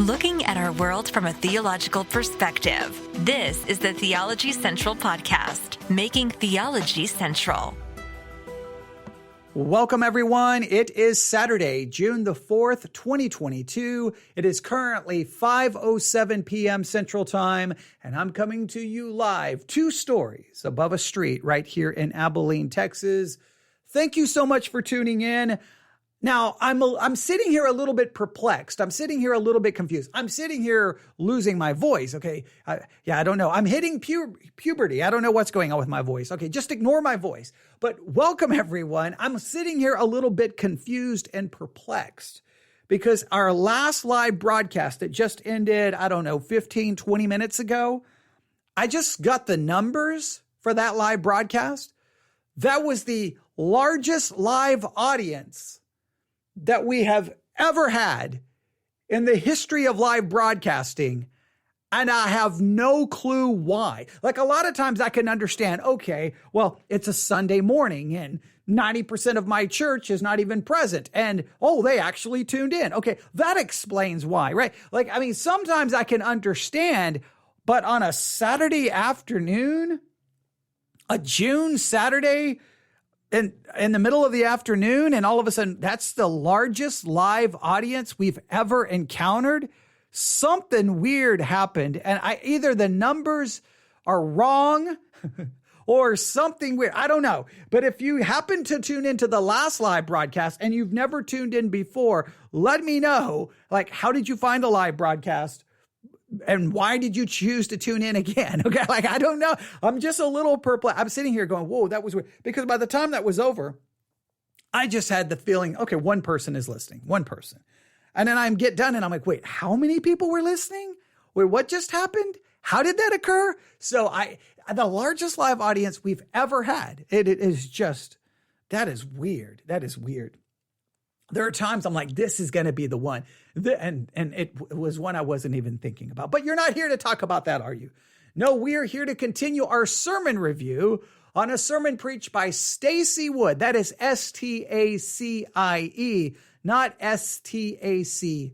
Looking at our world from a theological perspective. This is the Theology Central Podcast, making theology central. Welcome, everyone. It is Saturday, June the 4th, 2022. It is currently 5:07 p.m. Central Time, and I'm coming to you live 2 stories above a street right here in Abilene, Texas. Thank you so much for tuning in. Now, I'm sitting here a little bit perplexed. I'm sitting here a little bit confused. I'm sitting here losing my voice, okay? I don't know. I'm hitting puberty. I don't know what's going on with my voice. Okay, just ignore my voice. But welcome, everyone. I'm sitting here a little bit confused and perplexed because our last live broadcast that just ended, 15, 20 minutes ago, I just got the numbers for that live broadcast. That was the largest live audience that we have ever had in the history of live broadcasting. And I have no clue why. Like, a lot of times I can understand, okay, well, it's a Sunday morning and 90% of my church is not even present. And, they actually tuned in. Okay, that explains why, right? Sometimes I can understand, but on a Saturday afternoon, a June Saturday, in the middle of the afternoon, and all of a sudden, that's the largest live audience we've ever encountered. Something weird happened, and either the numbers are wrong or something weird. I don't know. But if you happen to tune into the last live broadcast and you've never tuned in before, let me know. How did you find the live broadcast? And why did you choose to tune in again? Okay, I don't know. I'm just a little perplexed. I'm sitting here going, whoa, that was weird. Because by the time that was over, I just had the feeling, okay, one person is listening, one person. And then I get done and I'm like, wait, how many people were listening? Wait, what just happened? How did that occur? So the largest live audience we've ever had. It is just, that is weird. That is weird. There are times I'm like, this is going to be the one. And it was one I wasn't even thinking about. But you're not here to talk about that, are you? No, we are here to continue our sermon review on a sermon preached by Stacie Wood. That is Stacie, not Stacy.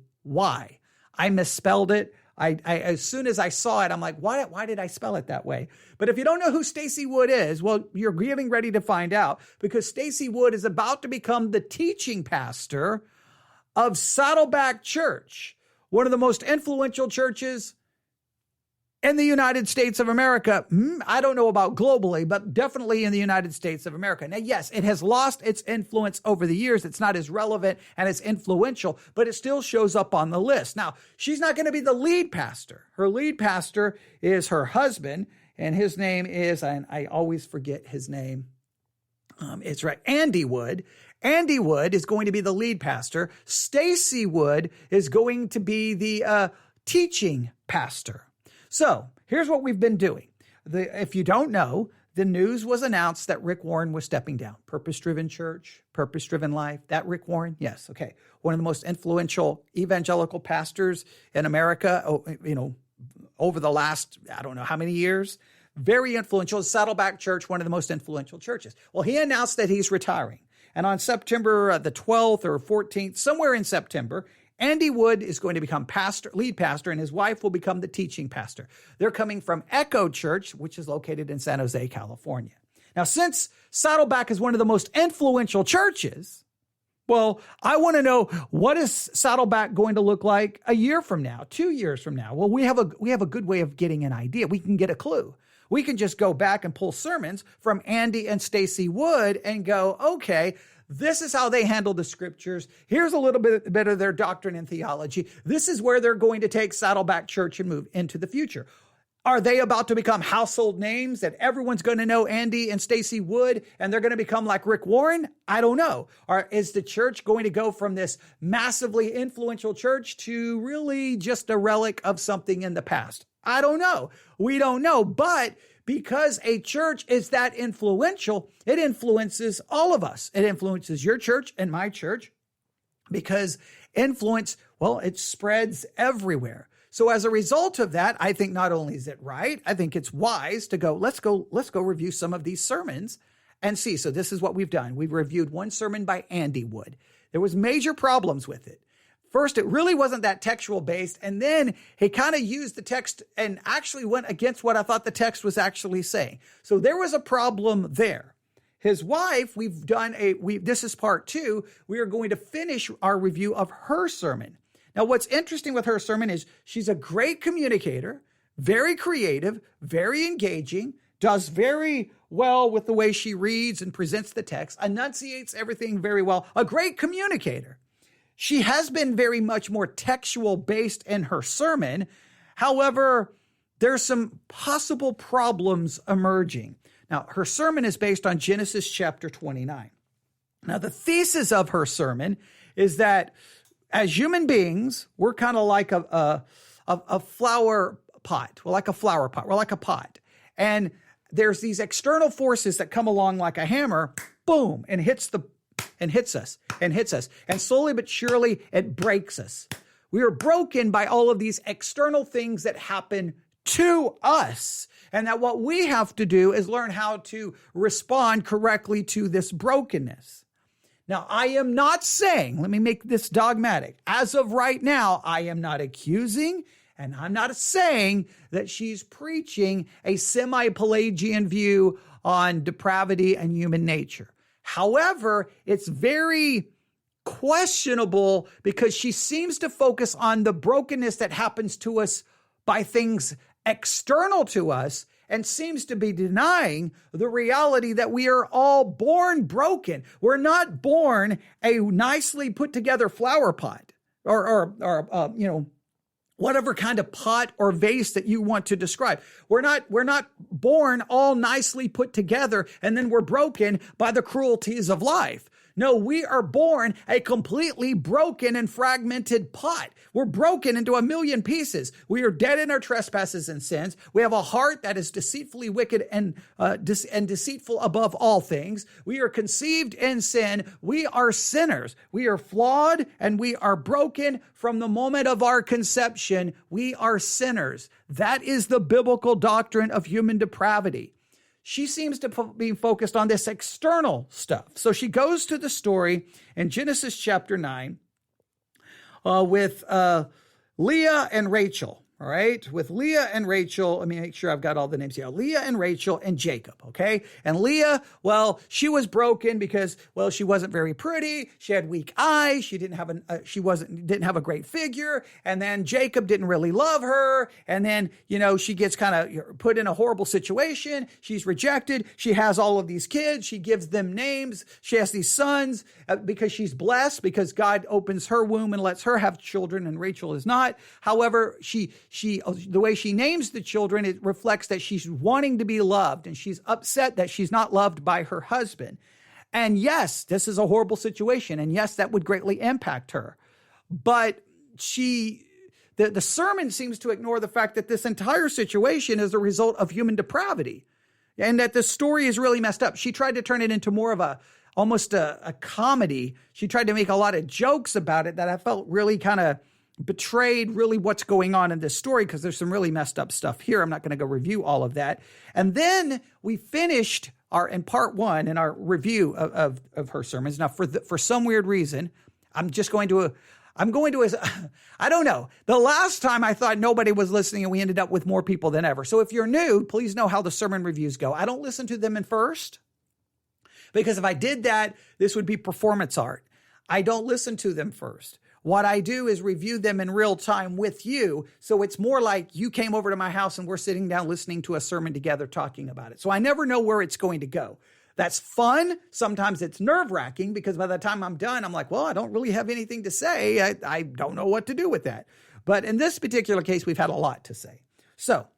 I misspelled it. I as soon as I saw it, I'm like, why did I spell it that way? But if you don't know who Stacie Wood is, well, you're getting ready to find out, because Stacie Wood is about to become the teaching pastor of Saddleback Church, one of the most influential churches in the United States of America. I don't know about globally, but definitely in the United States of America. Now, yes, it has lost its influence over the years. It's not as relevant and as influential, but it still shows up on the list. Now, she's not going to be the lead pastor. Her lead pastor is her husband, and his name is, and I always forget his name. It's right, Andy Wood. Andy Wood is going to be the lead pastor. Stacie Wood is going to be the teaching pastor. So here's what we've been doing. If you don't know, the news was announced that Rick Warren was stepping down. Purpose-driven church, purpose-driven life. That Rick Warren? Yes. Okay. One of the most influential evangelical pastors in America, over the last, I don't know how many years. Very influential. Saddleback Church, one of the most influential churches. Well, he announced that he's retiring. And on September the 12th or 14th, somewhere in September, Andy Wood is going to become lead pastor, and his wife will become the teaching pastor. They're coming from Echo Church, which is located in San Jose, California. Now, since Saddleback is one of the most influential churches, well, I want to know, what is Saddleback going to look like a year from now, 2 years from now? Well, we have a good way of getting an idea. We can get a clue. We can just go back and pull sermons from Andy and Stacie Wood and go, okay, this is how they handle the scriptures. Here's a little bit of their doctrine and theology. This is where they're going to take Saddleback Church and move into the future. Are they about to become household names that everyone's going to know Andy and Stacie Wood, and they're going to become like Rick Warren? I don't know. Or is the church going to go from this massively influential church to really just a relic of something in the past? I don't know. We don't know. But because a church is that influential, it influences all of us. It influences your church and my church, because influence, well, it spreads everywhere. So as a result of that, I think not only is it right, I think it's wise to let's go review some of these sermons and see. So this is what we've done. We've reviewed one sermon by Andy Wood. There was major problems with it. First, it really wasn't that textual based. And then he kind of used the text and actually went against what I thought the text was actually saying. So there was a problem there. His wife, this is part 2. We are going to finish our review of her sermon. Now, what's interesting with her sermon is she's a great communicator, very creative, very engaging, does very well with the way she reads and presents the text, enunciates everything very well, a great communicator. She has been very much more textual based in her sermon. However, there's some possible problems emerging. Now, her sermon is based on Genesis chapter 29. Now, the thesis of her sermon is that as human beings, we're kind of like a flower pot. We're like a flower pot. We're like a pot. And there's these external forces that come along like a hammer, boom, and hits us. And slowly but surely, it breaks us. We are broken by all of these external things that happen to us. And that what we have to do is learn how to respond correctly to this brokenness. Now, I am not saying, let me make this dogmatic. As of right now, I am not accusing, and I'm not saying that she's preaching a semi-Pelagian view on depravity and human nature. However, it's very questionable because she seems to focus on the brokenness that happens to us by things external to us and seems to be denying the reality that we are all born broken. We're not born a nicely put together flower pot or whatever kind of pot or vase that you want to describe. We're not born all nicely put together and then we're broken by the cruelties of life. No, we are born a completely broken and fragmented pot. We're broken into a million pieces. We are dead in our trespasses and sins. We have a heart that is deceitfully wicked and deceitful above all things. We are conceived in sin. We are sinners. We are flawed and we are broken from the moment of our conception. We are sinners. That is the biblical doctrine of human depravity. She seems to be focused on this external stuff. So she goes to the story in Genesis chapter 9 with Leah and Rachel. All right, with Leah and Rachel, let me make sure I've got all the names here. Leah and Rachel and Jacob, okay? And Leah, well, she was broken because, well, she wasn't very pretty. She had weak eyes. She didn't have a great figure. And then Jacob didn't really love her. And then, she gets kind of put in a horrible situation. She's rejected. She has all of these kids. She gives them names. She has these sons because she's blessed because God opens her womb and lets her have children and Rachel is not. However, the way she names the children, it reflects that she's wanting to be loved and she's upset that she's not loved by her husband. And yes, this is a horrible situation. And yes, that would greatly impact her. But the sermon seems to ignore the fact that this entire situation is a result of human depravity and that the story is really messed up. She tried to turn it into more of almost a comedy. She tried to make a lot of jokes about it that I felt really kind of betrayed really what's going on in this story because there's some really messed up stuff here. I'm not going to go review all of that. And then we finished in part 1 in our review of her sermons. Now, for some weird reason, I don't know. The last time I thought nobody was listening and we ended up with more people than ever. So if you're new, please know how the sermon reviews go. I don't listen to them in first because if I did that, this would be performance art. I don't listen to them first. What I do is review them in real time with you. So it's more like you came over to my house and we're sitting down listening to a sermon together talking about it. So I never know where it's going to go. That's fun. Sometimes it's nerve-wracking because by the time I'm done, I'm like, well, I don't really have anything to say. I don't know what to do with that. But in this particular case, we've had a lot to say. So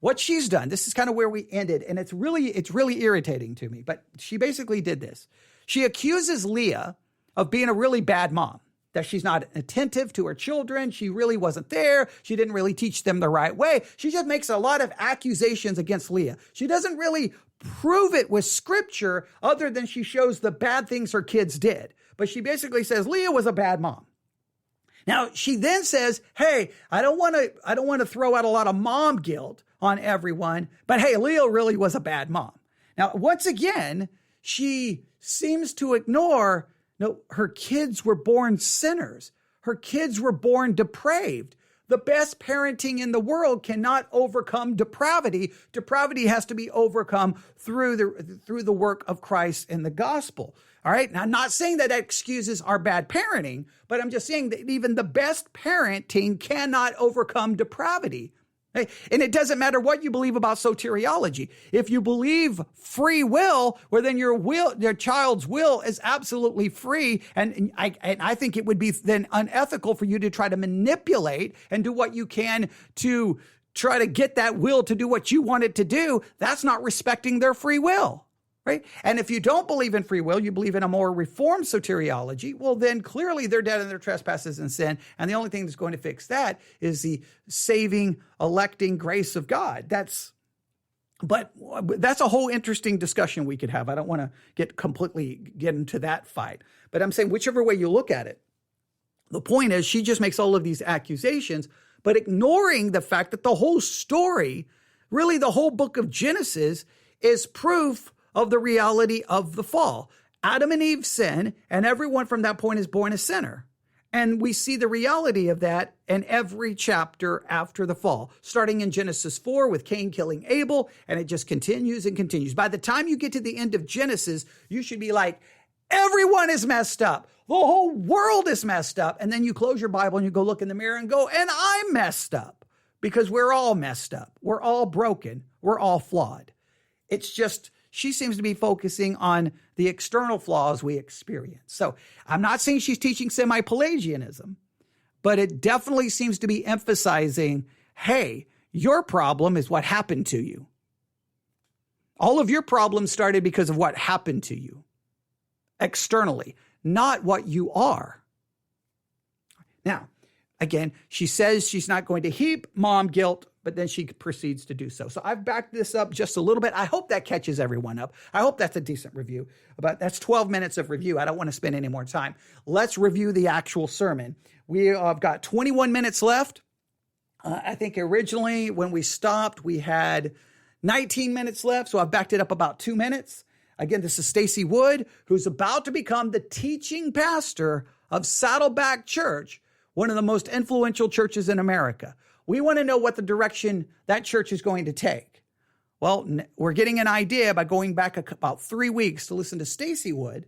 what she's done, this is kind of where we ended. And it's really irritating to me. But she basically did this. She accuses Leah of being a really bad mom. That she's not attentive to her children. She really wasn't there. She didn't really teach them the right way. She just makes a lot of accusations against Leah. She doesn't really prove it with scripture other than she shows the bad things her kids did. But she basically says Leah was a bad mom. Now, she then says, hey, I don't want to throw out a lot of mom guilt on everyone, but hey, Leah really was a bad mom. Now, once again, she seems to ignore no, her kids were born sinners. her kids were born depraved. The best parenting in the world cannot overcome depravity. Depravity has to be overcome through the work of Christ and the gospel. All right. Now, I'm not saying that excuses our bad parenting, but I'm just saying that even the best parenting cannot overcome depravity. Okay? And it doesn't matter what you believe about soteriology. If you believe free will, well, then your child's will is absolutely free. And I think it would be then unethical for you to try to manipulate and do what you can to try to get that will to do what you want it to do. That's not respecting their free will. Right? And if you don't believe in free will, you believe in a more reformed soteriology, well, then clearly they're dead in their trespasses and sin. And the only thing that's going to fix that is the saving, electing grace of God. That's a whole interesting discussion we could have. I don't want to get into that fight. But I'm saying whichever way you look at it, the point is she just makes all of these accusations, but ignoring the fact that the whole story, really the whole book of Genesis, is proof of the reality of the fall. Adam and Eve sin, and everyone from that point is born a sinner. And we see the reality of that in every chapter after the fall, starting in Genesis 4 with Cain killing Abel, and it just continues and continues. By the time you get to the end of Genesis, you should be like, everyone is messed up. The whole world is messed up. And then you close your Bible and you go look in the mirror and go, and I'm messed up, because we're all messed up. We're all broken. We're all flawed. It's just, she seems to be focusing on the external flaws we experience. So I'm not saying she's teaching semi-Pelagianism, but it definitely seems to be emphasizing, hey, your problem is what happened to you. All of your problems started because of what happened to you externally, not what you are. Now, again, she says she's not going to heap mom guilt, but then she proceeds to do so. So I've backed this up just a little bit. I hope that catches everyone up. I hope that's a decent review. But that's 12 minutes of review. I don't want to spend any more time. Let's review the actual sermon. We have got 21 minutes left. I think originally when we stopped, we had 19 minutes left. So I've backed it up about 2 minutes. Again, this is Stacie Wood, who's about to become the teaching pastor of Saddleback Church, one of the most influential churches in America. We want to know what the direction that church is going to take. Well, we're getting an idea by going back about 3 weeks to listen to Stacie Wood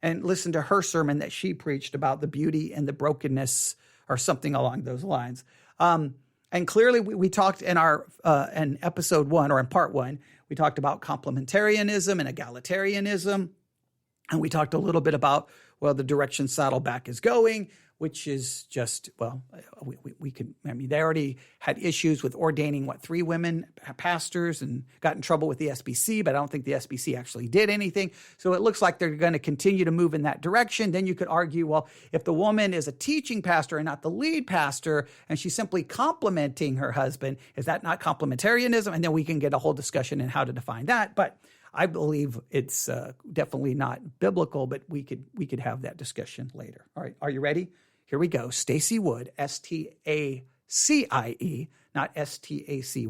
and listen to her sermon that she preached about the beauty and the brokenness or something along those lines. And clearly we talked in in episode 1 or in part 1, we talked about complementarianism and egalitarianism. And we talked a little bit about, well, the direction Saddleback is going, which is just, well, they already had issues with ordaining, 3 women pastors and got in trouble with the SBC, but I don't think the SBC actually did anything. So it looks like they're going to continue to move in that direction. Then you could argue, well, if the woman is a teaching pastor and not the lead pastor, and she's simply complimenting her husband, is that not complementarianism? And then we can get a whole discussion in how to define that. But I believe it's definitely not biblical, but we could have that discussion later. All right, are you ready? Here we go. Stacie Wood, Stacie, not Stacy.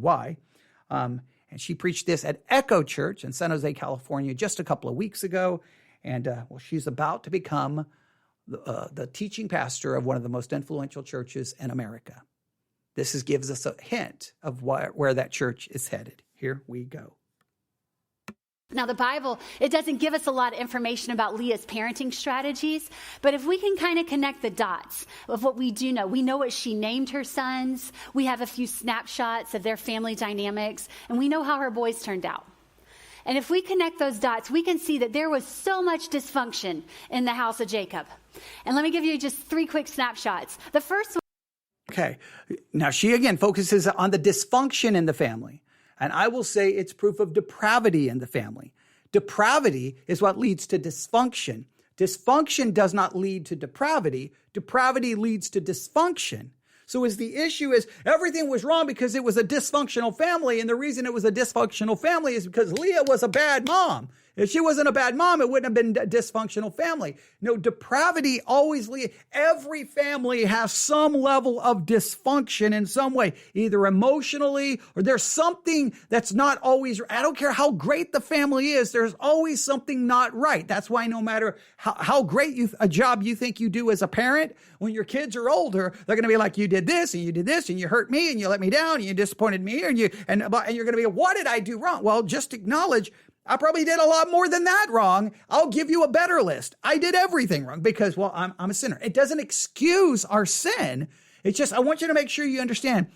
And she preached this at Echo Church in San Jose, California, just a couple of weeks ago. And she's about to become the teaching pastor of one of the most influential churches in America. This gives us a hint of where that church is headed. Here we go. Now, the Bible, it doesn't give us a lot of information about Leah's parenting strategies, but if we can kind of connect the dots of what we do know, we know what she named her sons, we have a few snapshots of their family dynamics, and we know how her boys turned out. And if we connect those dots, we can see that there was so much dysfunction in the house of Jacob. And let me give you just 3 quick snapshots. The first one. Okay. Now, she again focuses on the dysfunction in the family. And I will say it's proof of depravity in the family. Depravity is what leads to dysfunction. Dysfunction does not lead to depravity. Depravity leads to dysfunction. So the issue is everything was wrong because it was a dysfunctional family. And the reason it was a dysfunctional family is because Leah was a bad mom. If she wasn't a bad mom, it wouldn't have been a dysfunctional family. No, depravity always leads. Every family has some level of dysfunction in some way, either emotionally or there's something that's not always, I don't care how great the family is, there's always something not right. That's why no matter how great a job you think you do as a parent, when your kids are older, they're going to be like, you did this and you did this and you hurt me and you let me down and you disappointed me and you're going to be, what did I do wrong? Well, just acknowledge, I probably did a lot more than that wrong. I'll give you a better list. I did everything wrong because, well, I'm a sinner. It doesn't excuse our sin. It's just, I want you to make sure you understand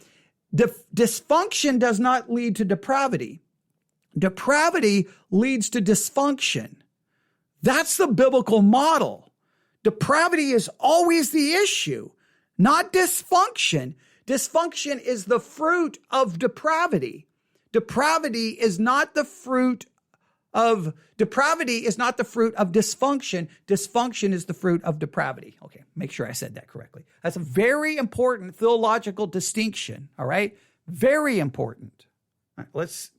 dysfunction does not lead to depravity. Depravity leads to dysfunction. That's the biblical model. Depravity is always the issue, not dysfunction. Dysfunction is the fruit of depravity. Depravity is not the fruit of dysfunction. Dysfunction is the fruit of depravity. Okay, make sure I said that correctly. That's a very important theological distinction, all right? Very important. All right,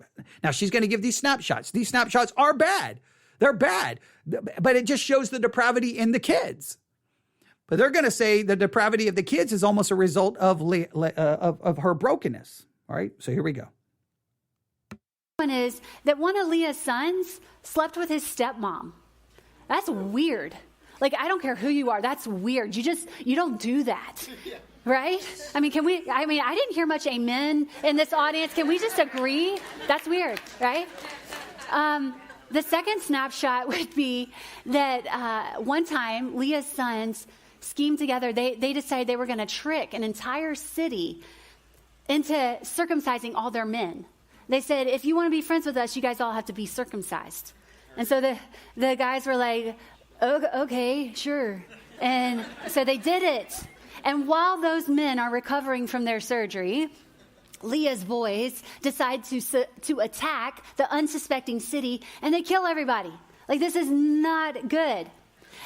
now she's going to give these snapshots. These snapshots are bad. They're bad, but it just shows the depravity in the kids. But they're going to say the depravity of the kids is almost a result of her brokenness, all right? So here we go. Is that one of Leah's sons slept with his stepmom. That's weird. Like, I don't care who you are. That's weird. You don't do that. Right? I mean, I didn't hear much amen in this audience. Can we just agree? That's weird, right? The second snapshot would be that one time Leah's sons schemed together. They decided they were going to trick an entire city into circumcising all their men. They said, if you want to be friends with us, you guys all have to be circumcised. And so the guys were like, okay, sure. And so they did it. And while those men are recovering from their surgery, Leah's boys decide to attack the unsuspecting city, and they kill everybody. Like, this is not good.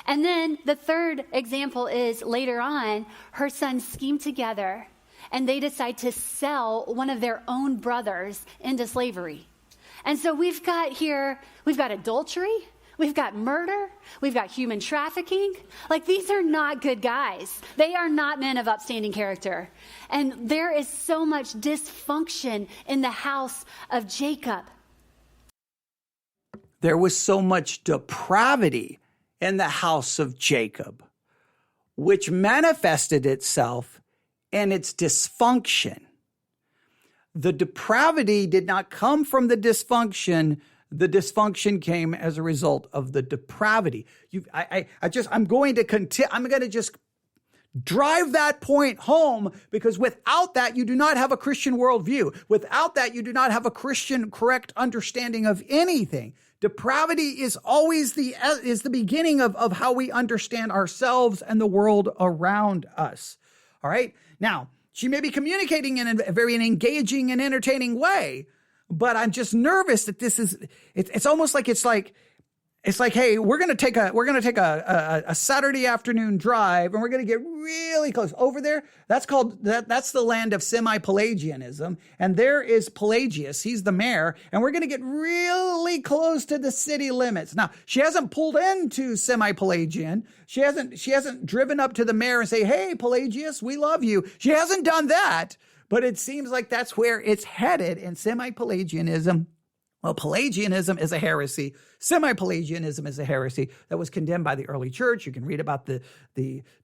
And then the third example is later on, her sons scheme together, and they decide to sell one of their own brothers into slavery. And so we've got adultery, we've got murder, we've got human trafficking. Like, these are not good guys. They are not men of upstanding character. And there is so much dysfunction in the house of Jacob. There was so much depravity in the house of Jacob, which manifested itself in its dysfunction. The depravity did not come from the dysfunction. The dysfunction came as a result of the depravity. I'm going to just drive that point home, because without that, you do not have a Christian worldview. Without that, you do not have a Christian correct understanding of anything. Depravity is always the beginning of how we understand ourselves and the world around us. All right. Now, she may be communicating in a very engaging and entertaining way, but I'm just nervous that it's almost like it's like, hey, we're going to take a Saturday afternoon drive, and we're going to get really close over there. That's the land of semi-Pelagianism. And there is Pelagius. He's the mayor. And we're going to get really close to the city limits. Now, she hasn't pulled into semi-Pelagian. She hasn't driven up to the mayor and say, hey, Pelagius, we love you. She hasn't done that, but it seems like that's where it's headed in semi-Pelagianism. Well, Pelagianism is a heresy. Semi-Pelagianism is a heresy that was condemned by the early church. You can read about the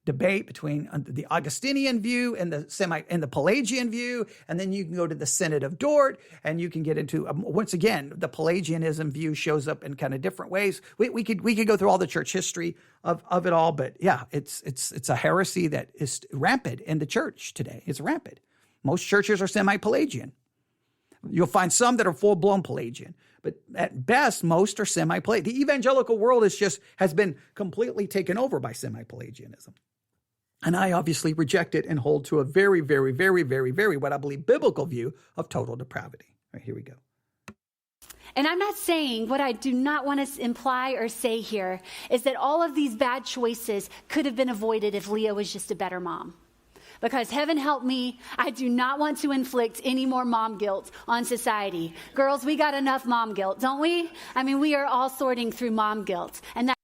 debate between the Augustinian view and the Pelagian view, and then you can go to the Synod of Dort, and you can get into once again the Pelagianism view shows up in kind of different ways. We could go through all the church history of it all, but yeah, it's a heresy that is rampant in the church today. It's rampant. Most churches are semi-Pelagian. You'll find some that are full-blown Pelagian, but at best, most are semi-Pelagian. The evangelical world has been completely taken over by semi-Pelagianism. And I obviously reject it and hold to a very, very, very, very, very, what I believe, biblical view of total depravity. All right, here we go. And I'm not saying, what I do not want to imply or say here is that all of these bad choices could have been avoided if Leah was just a better mom. Because heaven help me, I do not want to inflict any more mom guilt on society. Girls, we got enough mom guilt, don't we? I mean, we are all sorting through mom guilt. And that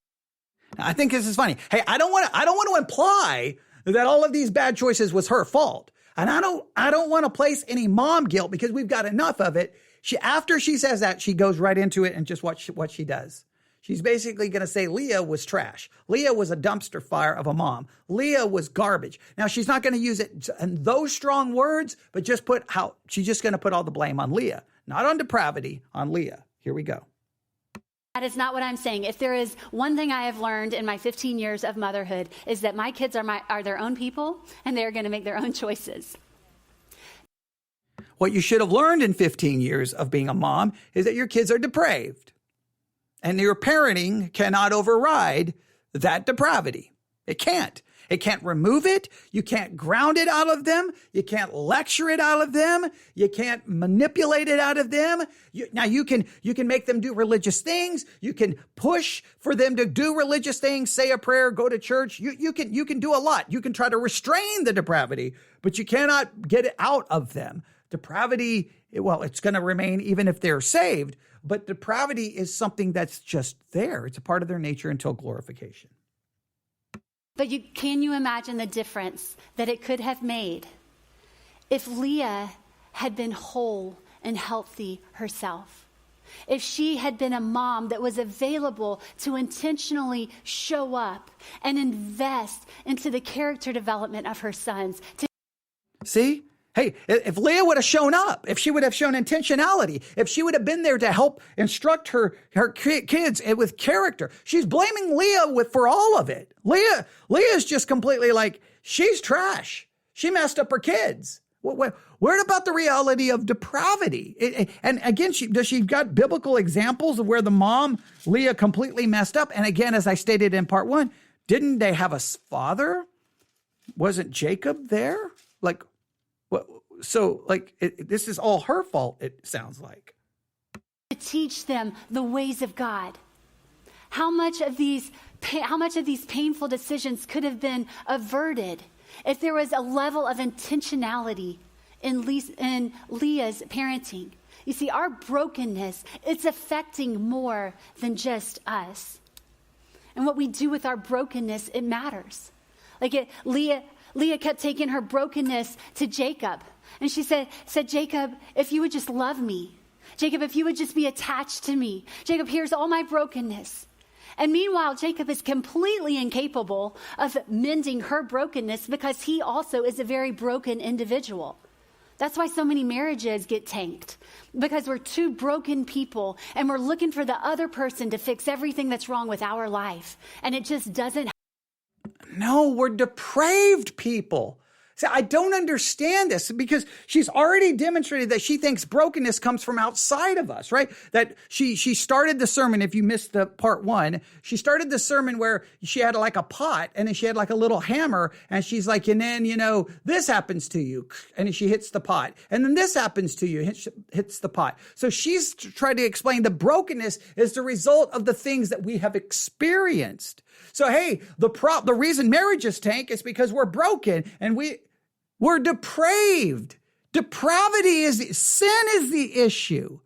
I think this is funny. Hey, I don't want to imply that all of these bad choices was her fault. And I don't want to place any mom guilt because we've got enough of it. After she says that, she goes right into it and just what she does. She's basically going to say Leah was trash. Leah was a dumpster fire of a mom. Leah was garbage. Now, she's not going to use it in those strong words, but she's just going to put all the blame on Leah, not on depravity, on Leah. Here we go. That is not what I'm saying. If there is one thing I have learned in my 15 years of motherhood is that my kids are their own people and they're going to make their own choices. What you should have learned in 15 years of being a mom is that your kids are depraved. And your parenting cannot override that depravity. It can't. It can't remove it. You can't ground it out of them. You can't lecture it out of them. You can't manipulate it out of them. Now you can make them do religious things. You can push for them to do religious things, say a prayer, go to church. You can do a lot. You can try to restrain the depravity, but you cannot get it out of them. Depravity, well, it's going to remain even if they're saved, but depravity is something that's just there. It's a part of their nature until glorification. But can you imagine the difference that it could have made if Leah had been whole and healthy herself? If she had been a mom that was available to intentionally show up and invest into the character development of her sons. See? Hey, if Leah would have shown up, if she would have shown intentionality, if she would have been there to help instruct her kids with character, she's blaming Leah for all of it. Leah's just completely like, she's trash. She messed up her kids. Where about the reality of depravity? And again, does she got biblical examples of where the mom, Leah, completely messed up? And again, as I stated in part 1, didn't they have a father? Wasn't Jacob there? This is all her fault, it sounds like. To teach them the ways of God. How much of these painful decisions could have been averted if there was a level of intentionality in Leah's parenting? You see, our brokenness, it's affecting more than just us. And what we do with our brokenness, it matters. Leah kept taking her brokenness to Jacob. And she said, Jacob, if you would just love me. Jacob, if you would just be attached to me. Jacob, here's all my brokenness. And meanwhile, Jacob is completely incapable of mending her brokenness because he also is a very broken individual. That's why so many marriages get tanked, because we're two broken people and we're looking for the other person to fix everything that's wrong with our life. And it just doesn't. No, we're depraved people. See, I don't understand this because she's already demonstrated that she thinks brokenness comes from outside of us, right? That she started the sermon, if you missed the part 1, she started the sermon where she had like a pot and then she had like a little hammer and she's like, and then, this happens to you. And then she hits the pot. And then this happens to you, hits the pot. So she's tried to explain the brokenness is the result of the things that we have experienced. So, hey, the reason marriages tank is because we're broken and we're depraved. Depravity sin is the issue.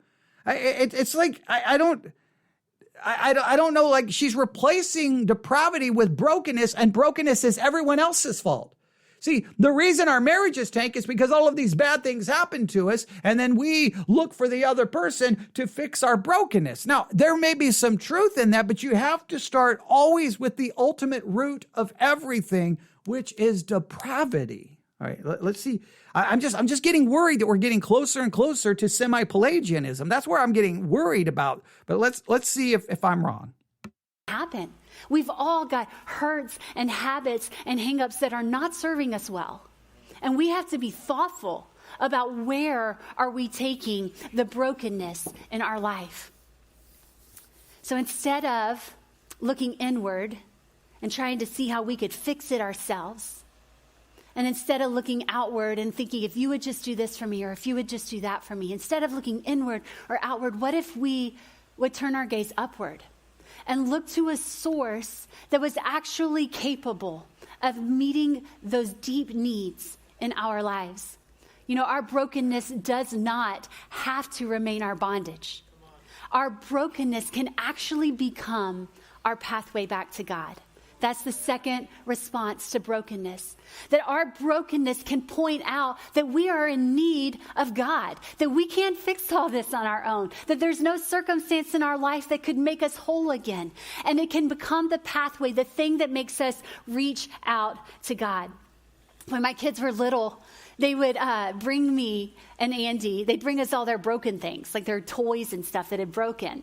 It's like, I don't know, like she's replacing depravity with brokenness, and brokenness is everyone else's fault. See, the reason our marriages tank is because all of these bad things happen to us, and then we look for the other person to fix our brokenness. Now, there may be some truth in that, but you have to start always with the ultimate root of everything, which is depravity. All right, let's see. I'm just getting worried that we're getting closer and closer to semi-Pelagianism. That's where I'm getting worried about. But let's see if I'm wrong. Happen. We've all got hurts and habits and hangups that are not serving us well. And we have to be thoughtful about where are we taking the brokenness in our life. So instead of looking inward and trying to see how we could fix it ourselves, and instead of looking outward and thinking, if you would just do this for me, or if you would just do that for me, instead of looking inward or outward, what if we would turn our gaze upward and look to a source that was actually capable of meeting those deep needs in our lives. You know, our brokenness does not have to remain our bondage. Our brokenness can actually become our pathway back to God. That's the second response to brokenness. That our brokenness can point out that we are in need of God, that we can't fix all this on our own, that there's no circumstance in our life that could make us whole again. And it can become the pathway, the thing that makes us reach out to God. When my kids were little, they would bring me and Andy, they'd bring us all their broken things, like their toys and stuff that had broken.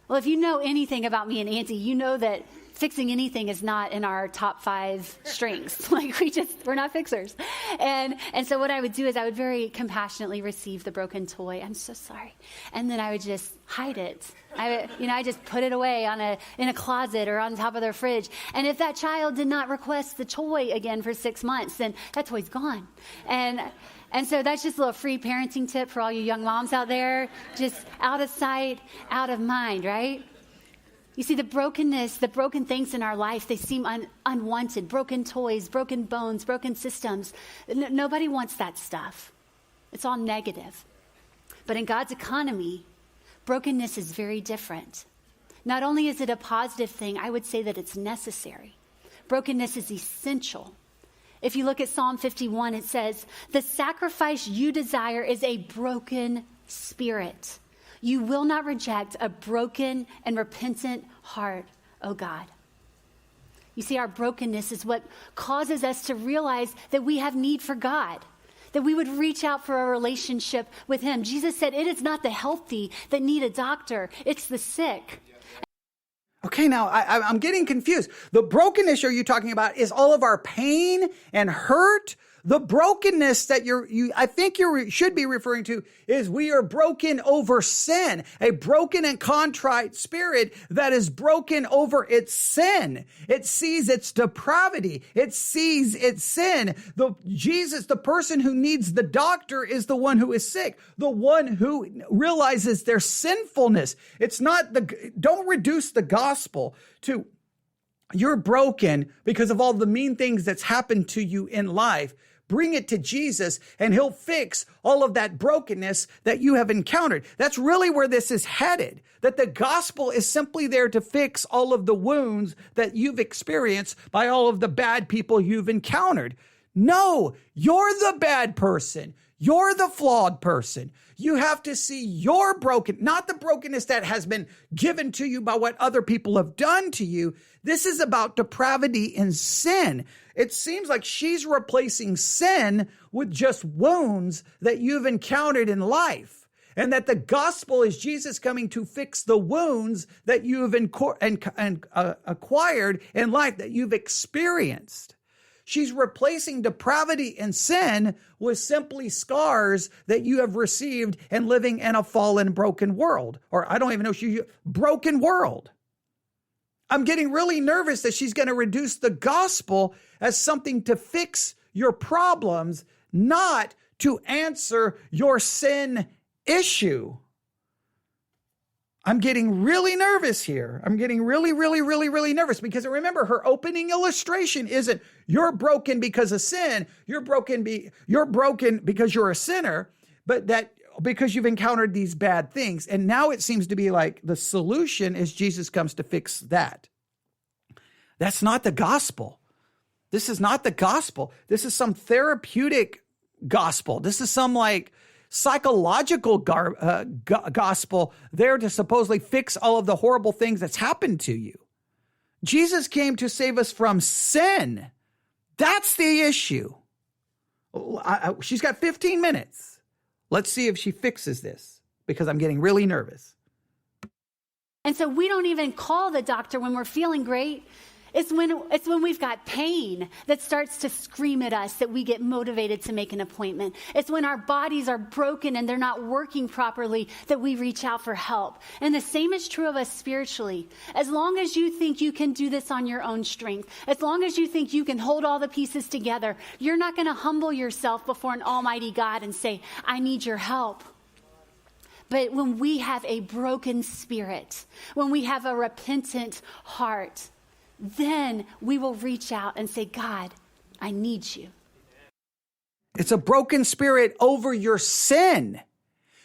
Well, if you know anything about me and Andy, you know that fixing anything is not in our top 5 strengths. Like we're not fixers. And so what I would do is I would very compassionately receive the broken toy. I'm so sorry. And then I would just hide it. I just put it away in a closet or on top of their fridge. And if that child did not request the toy again for 6 months, then that toy's gone. And so that's just a little free parenting tip for all you young moms out there. Just out of sight, out of mind, right? You see, the brokenness, the broken things in our life, they seem unwanted. Broken toys, broken bones, broken systems. Nobody wants that stuff. It's all negative. But in God's economy, brokenness is very different. Not only is it a positive thing, I would say that it's necessary. Brokenness is essential. If you look at Psalm 51, it says, "The sacrifice you desire is a broken spirit. You will not reject a broken and repentant heart, O God." You see, our brokenness is what causes us to realize that we have need for God, that we would reach out for a relationship with Him. Jesus said, it is not the healthy that need a doctor, it's the sick. Okay, now I'm getting confused. The brokenness you're talking about is all of our pain and hurt. The brokenness that I think you should be referring to is we are broken over sin, a broken and contrite spirit that is broken over its sin. It sees its depravity. It sees its sin. The person who needs the doctor is the one who is sick, the one who realizes their sinfulness. Don't reduce the gospel to you're broken because of all the mean things that's happened to you in life. Bring it to Jesus and He'll fix all of that brokenness that you have encountered. That's really where this is headed, that the gospel is simply there to fix all of the wounds that you've experienced by all of the bad people you've encountered. No, you're the bad person. You're the flawed person. You have to see your not the brokenness that has been given to you by what other people have done to you. This is about depravity and sin. It seems like she's replacing sin with just wounds that you've encountered in life. And that the gospel is Jesus coming to fix the wounds that you've acquired in life, that you've experienced. She's replacing depravity and sin with simply scars that you have received and living in a fallen, broken world. Or I don't even know, broken world. I'm getting really nervous that she's going to reduce the gospel as something to fix your problems, not to answer your sin issue. I'm getting really nervous here. I'm getting really, really, really, really nervous because remember, her opening illustration isn't you're broken because of sin. You're broken because you're a sinner, but that because you've encountered these bad things. And now it seems to be like the solution is Jesus comes to fix that. That's not the gospel. This is not the gospel. This is some therapeutic gospel. This is some like psychological gospel there to supposedly fix all of the horrible things that's happened to you. Jesus came to save us from sin. That's the issue. She's got 15 minutes. Let's see if she fixes this because I'm getting really nervous. And so we don't even call the doctor when we're feeling great. It's when we've got pain that starts to scream at us that we get motivated to make an appointment. It's when our bodies are broken and they're not working properly that we reach out for help. And the same is true of us spiritually. As long as you think you can do this on your own strength, as long as you think you can hold all the pieces together, you're not going to humble yourself before an almighty God and say, I need your help. But when we have a broken spirit, when we have a repentant heart, then we will reach out and say, God, I need you. It's a broken spirit over your sin.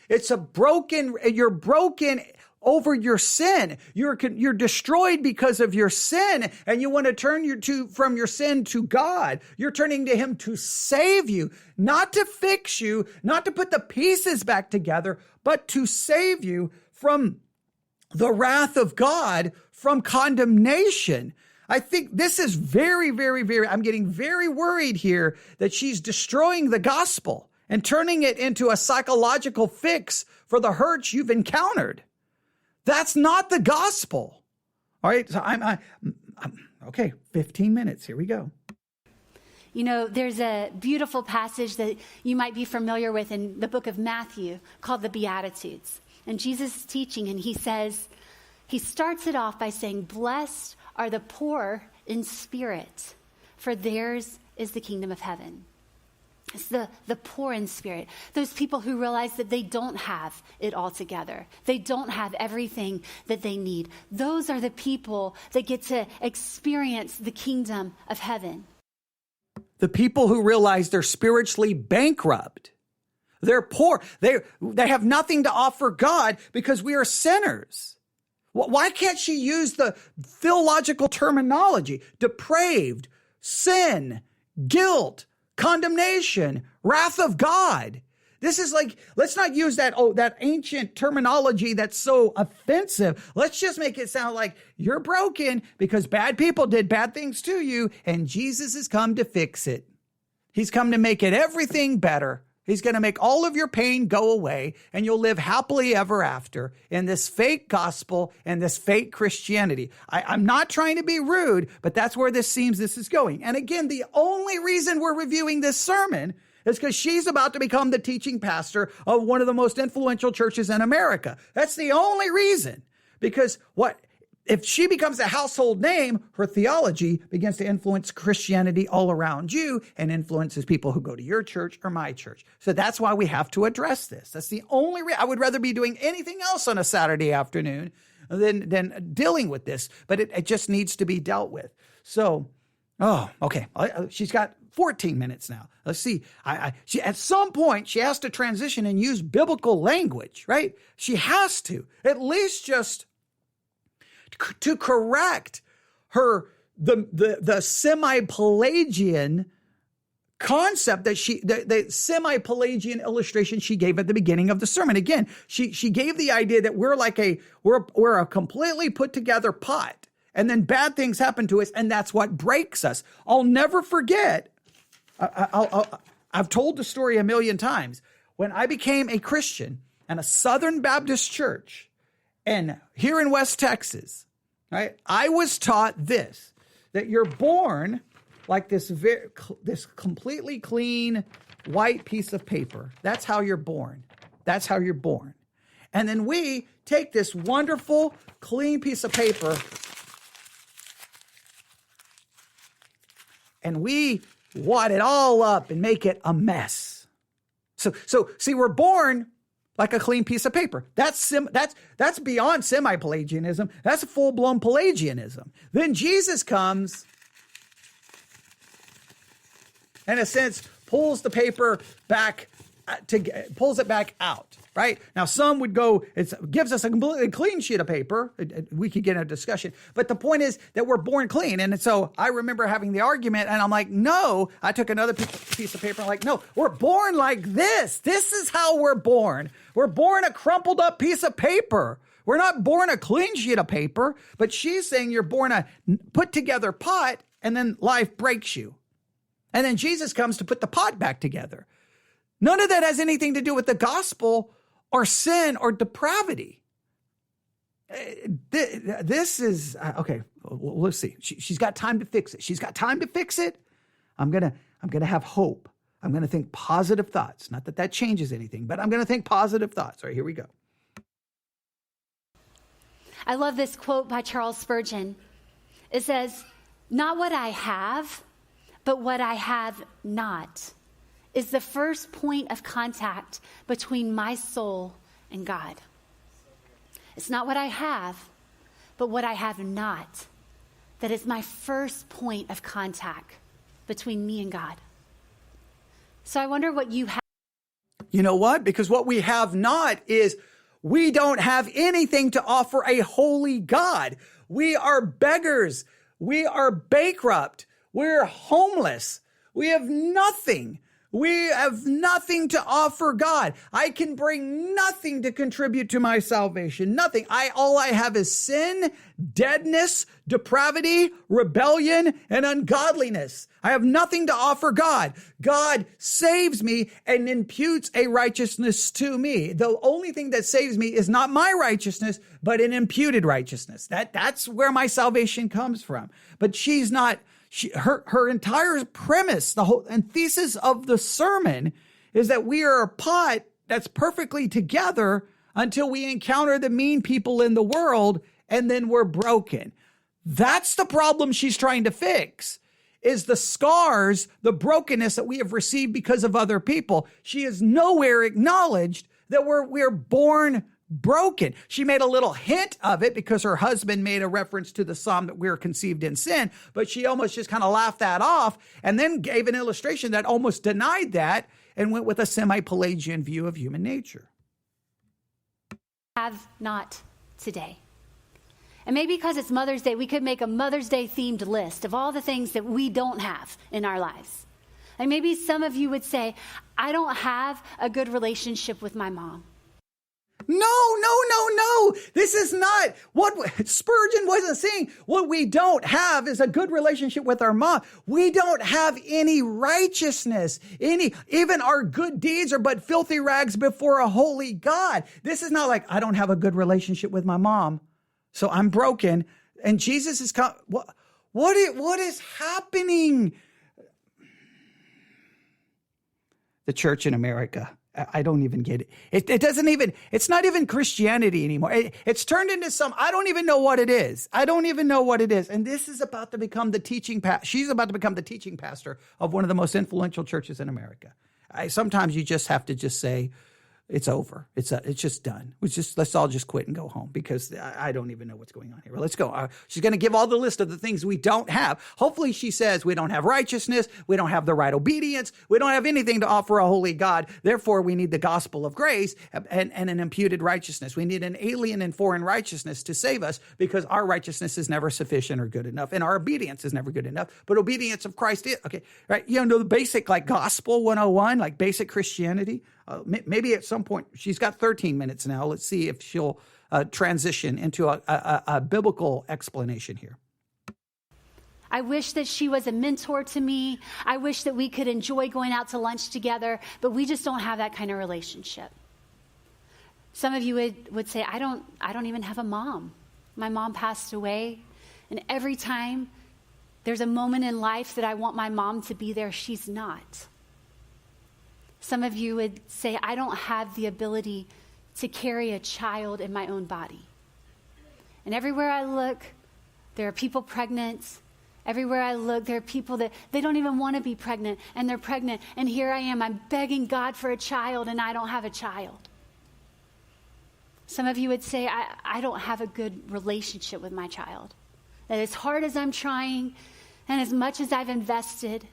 You're broken over your sin. You're destroyed because of your sin, and you want to turn from your sin to God. You're turning to him to save you, not to fix you, not to put the pieces back together, but to save you from the wrath of God, from condemnation. I think this is very, very, very, I'm getting very worried here that she's destroying the gospel and turning it into a psychological fix for the hurts you've encountered. That's not the gospel. All right. So I'm okay. 15 minutes. Here we go. You know, there's a beautiful passage that you might be familiar with in the book of Matthew called the Beatitudes. And Jesus is teaching, and he starts it off by saying, "Blessed are the poor in spirit, for theirs is the kingdom of heaven." It's the poor in spirit, those people who realize that they don't have it all together. They don't have everything that they need. Those are the people that get to experience the kingdom of heaven. The people who realize they're spiritually bankrupt. They're poor. They have nothing to offer God because we are sinners. Why can't she use the theological terminology? Depraved, sin, guilt, condemnation, wrath of God. This is like, let's not use that ancient terminology that's so offensive. Let's just make it sound like you're broken because bad people did bad things to you, and Jesus has come to fix it. He's come to make it everything better. He's going to make all of your pain go away, and you'll live happily ever after in this fake gospel and this fake Christianity. I'm not trying to be rude, but that's where this is going. And again, the only reason we're reviewing this sermon is because she's about to become the teaching pastor of one of the most influential churches in America. That's the only reason. Because if she becomes a household name, her theology begins to influence Christianity all around you and influences people who go to your church or my church. So that's why we have to address this. That's the only reason. I would rather be doing anything else on a Saturday afternoon than dealing with this, but it just needs to be dealt with. So, okay. She's got 14 minutes now. Let's see. She at some point, she has to transition and use biblical language, right? She has to, at least just to correct the semi-Pelagian concept the semi-Pelagian illustration she gave at the beginning of the sermon. Again, she gave the idea that we're a completely put together pot, and then bad things happen to us, and that's what breaks us. I'll never forget. I've told the story a million times. When I became a Christian in a Southern Baptist church, and here in West Texas, right, I was taught that you're born like this completely clean white piece of paper. That's how you're born. That's how you're born. And then we take this wonderful clean piece of paper and we wad it all up and make it a mess. So see, we're born like a clean piece of paper. That's beyond semi-Pelagianism. That's a full-blown Pelagianism. Then Jesus comes, in a sense, pulls the paper back, pulls it back out, right? Now, some would go, it gives us a completely clean sheet of paper. We could get in a discussion. But the point is that we're born clean. And so I remember having the argument, and I'm like, no. I took another piece of paper, and I'm like, no, we're born like this. This is how we're born. We're born a crumpled up piece of paper. We're not born a clean sheet of paper. But she's saying you're born a put together pot, and then life breaks you. And then Jesus comes to put the pot back together. None of that has anything to do with the gospel or sin or depravity. This is, okay, well, let's see. She's got time to fix it. She's got time to fix it. I'm going to have hope. I'm going to think positive thoughts. Not that changes anything, but I'm going to think positive thoughts. All right, here we go. I love this quote by Charles Spurgeon. It says, "Not what I have, but what I have not is the first point of contact between my soul and God." It's not what I have, but what I have not that is my first point of contact between me and God. So I wonder what you have. You know what? Because what we have not is we don't have anything to offer a holy God. We are beggars. We are bankrupt. We're homeless. We have nothing. We have nothing to offer God. I can bring nothing to contribute to my salvation. Nothing. All I have is sin, deadness, depravity, rebellion, and ungodliness. I have nothing to offer God. God saves me and imputes a righteousness to me. The only thing that saves me is not my righteousness, but an imputed righteousness. That's where my salvation comes from. But she's not. Her entire premise, the whole and thesis of the sermon is that we are a pot that's perfectly together until we encounter the mean people in the world, and then we're broken. That's the problem she's trying to fix, is the scars, the brokenness that we have received because of other people. She has nowhere acknowledged that we're born broken. She made a little hint of it because her husband made a reference to the psalm that we're conceived in sin, but she almost just kind of laughed that off and then gave an illustration that almost denied that and went with a semi-Pelagian view of human nature. Have not today. And maybe because it's Mother's Day, we could make a Mother's Day themed list of all the things that we don't have in our lives. And maybe some of you would say, I don't have a good relationship with my mom. No. This is not what Spurgeon wasn't saying. What we don't have is a good relationship with our mom. We don't have any righteousness. Even our good deeds are but filthy rags before a holy God. This is not like, I don't have a good relationship with my mom, so I'm broken. And Jesus is what is happening? The church in America. I don't even get it. It's not even Christianity anymore. It's turned into I don't even know what it is. And this is about to become she's about to become the teaching pastor of one of the most influential churches in America. Sometimes you just have to just say, it's over. It's just done. Let's all just quit and go home because I don't even know what's going on here. Well, let's go. She's going to give all the list of the things we don't have. Hopefully she says we don't have righteousness. We don't have the right obedience. We don't have anything to offer a holy God. Therefore, we need the gospel of grace and an imputed righteousness. We need an alien and foreign righteousness to save us because our righteousness is never sufficient or good enough. And our obedience is never good enough. But obedience of Christ is. Okay, right? You know, the basic gospel 101, basic Christianity. Maybe at some point, she's got 13 minutes now. Let's see if she'll transition into a biblical explanation here. I wish that she was a mentor to me. I wish that we could enjoy going out to lunch together, but we just don't have that kind of relationship. Some of you would say, I don't even have a mom. My mom passed away, and every time there's a moment in life that I want my mom to be there, she's not. Some of you would say, I don't have the ability to carry a child in my own body. And everywhere I look, there are people pregnant. Everywhere I look, there are people that they don't even want to be pregnant, and they're pregnant. And here I am, I'm begging God for a child, and I don't have a child. Some of you would say, I don't have a good relationship with my child. That as hard as I'm trying, and as much as I've invested,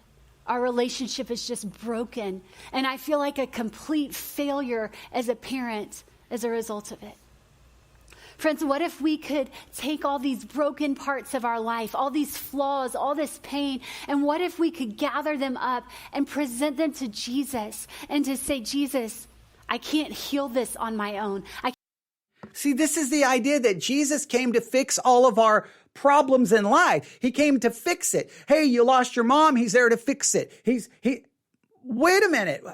our relationship is just broken. And I feel like a complete failure as a parent as a result of it. Friends, what if we could take all these broken parts of our life, all these flaws, all this pain, and what if we could gather them up and present them to Jesus and to say, Jesus, I can't heal this on my own. See, this is the idea that Jesus came to fix all of our problems in life. He came to fix it. Hey, you lost your mom. He's there to fix it. Wait a minute.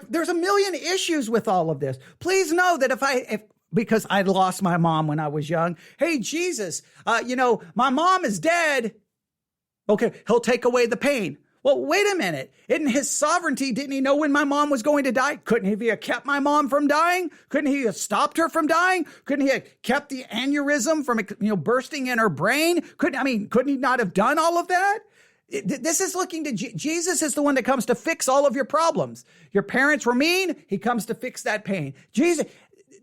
There's a million issues with all of this. Please know that because I lost my mom when I was young. Hey, Jesus, my mom is dead. Okay, he'll take away the pain. Well, wait a minute. In his sovereignty, didn't he know when my mom was going to die? Couldn't he have kept my mom from dying? Couldn't he have stopped her from dying? Couldn't he have kept the aneurysm from bursting in her brain? Couldn't he not have done all of that? This is looking to Jesus is the one that comes to fix all of your problems. Your parents were mean. He comes to fix that pain.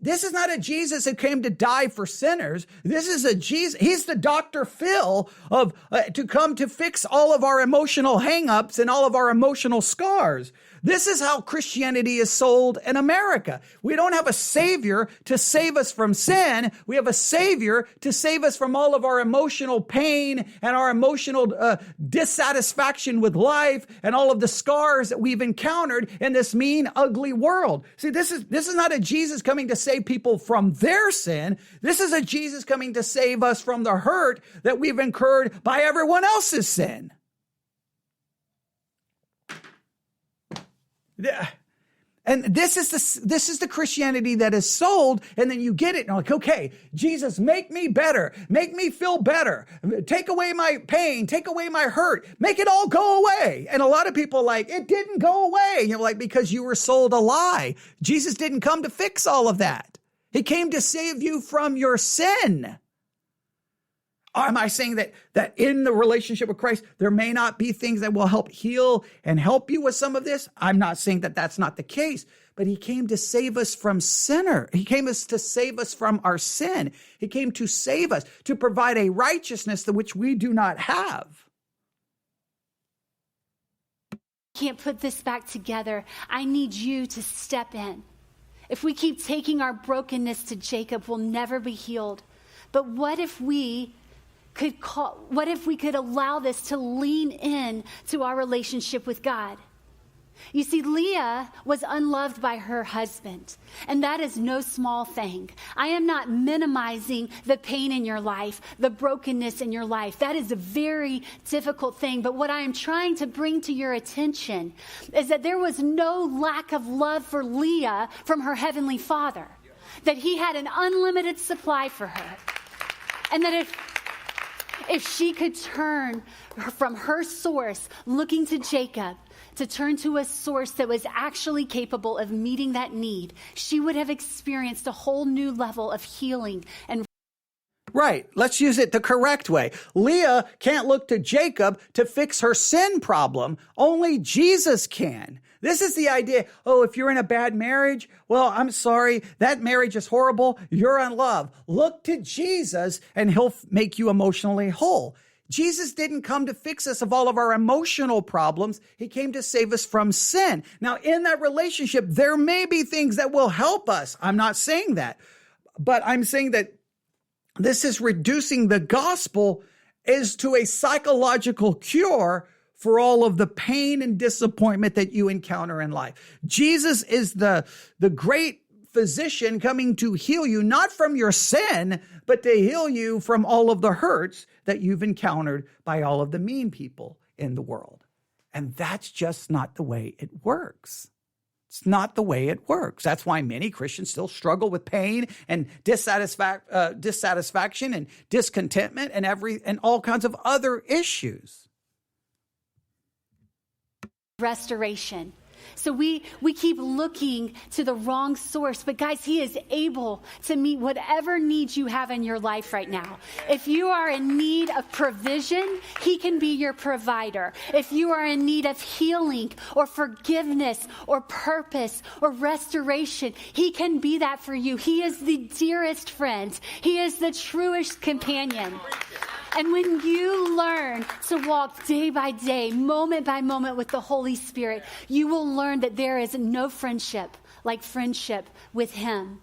This is not a Jesus who came to die for sinners. This is a Jesus. He's the Dr. Phil to come to fix all of our emotional hangups and all of our emotional scars. This is how Christianity is sold in America. We don't have a savior to save us from sin. We have a savior to save us from all of our emotional pain and our emotional dissatisfaction with life and all of the scars that we've encountered in this mean, ugly world. See, this is not a Jesus coming to save people from their sin. This is a Jesus coming to save us from the hurt that we've incurred by everyone else's sin. And this is the Christianity that is sold, and then you get it, and you're like, okay, Jesus, make me better, make me feel better, take away my pain, take away my hurt, make it all go away. And a lot of people are like, it didn't go away. You're like, because you were sold a lie. Jesus didn't come to fix all of that. He came to save you from your sin. Am I saying that in the relationship with Christ, there may not be things that will help heal and help you with some of this? I'm not saying that that's not the case, but he came to save us from sinner. He came to save us from our sin. He came to save us, to provide a righteousness that which we do not have. Can't put this back together. I need you to step in. If we keep taking our brokenness to Jacob, we'll never be healed. But what if we could allow this to lean in to our relationship with God? You see, Leah was unloved by her husband, and that is no small thing. I am not minimizing the pain in your life, the brokenness in your life. That is a very difficult thing. But what I am trying to bring to your attention is that there was no lack of love for Leah from her heavenly Father, that he had an unlimited supply for her. And that if she could turn from her source, looking to Jacob, to turn to a source that was actually capable of meeting that need, she would have experienced a whole new level of healing and Right. Let's use it the correct way. Leah can't look to Jacob to fix her sin problem. Only Jesus can. This is the idea. Oh, if you're in a bad marriage, well, I'm sorry. That marriage is horrible. You're unloved. Look to Jesus and he'll make you emotionally whole. Jesus didn't come to fix us of all of our emotional problems. He came to save us from sin. Now, in that relationship, there may be things that will help us. I'm not saying that, but I'm saying that this is reducing the gospel is to a psychological cure for all of the pain and disappointment that you encounter in life. Jesus is the great physician coming to heal you, not from your sin, but to heal you from all of the hurts that you've encountered by all of the mean people in the world. And that's just not the way it works. It's not the way it works. That's why many Christians still struggle with pain and dissatisfaction and discontentment and all kinds of other issues. Restoration. So we keep looking to the wrong source, but guys, he is able to meet whatever needs you have in your life right now. If you are in need of provision, he can be your provider. If you are in need of healing or forgiveness or purpose or restoration, he can be that for you. He is the dearest friend. He is the truest companion. And when you learn to walk day by day, moment by moment with the Holy Spirit, you will learn that there is no friendship like friendship with him.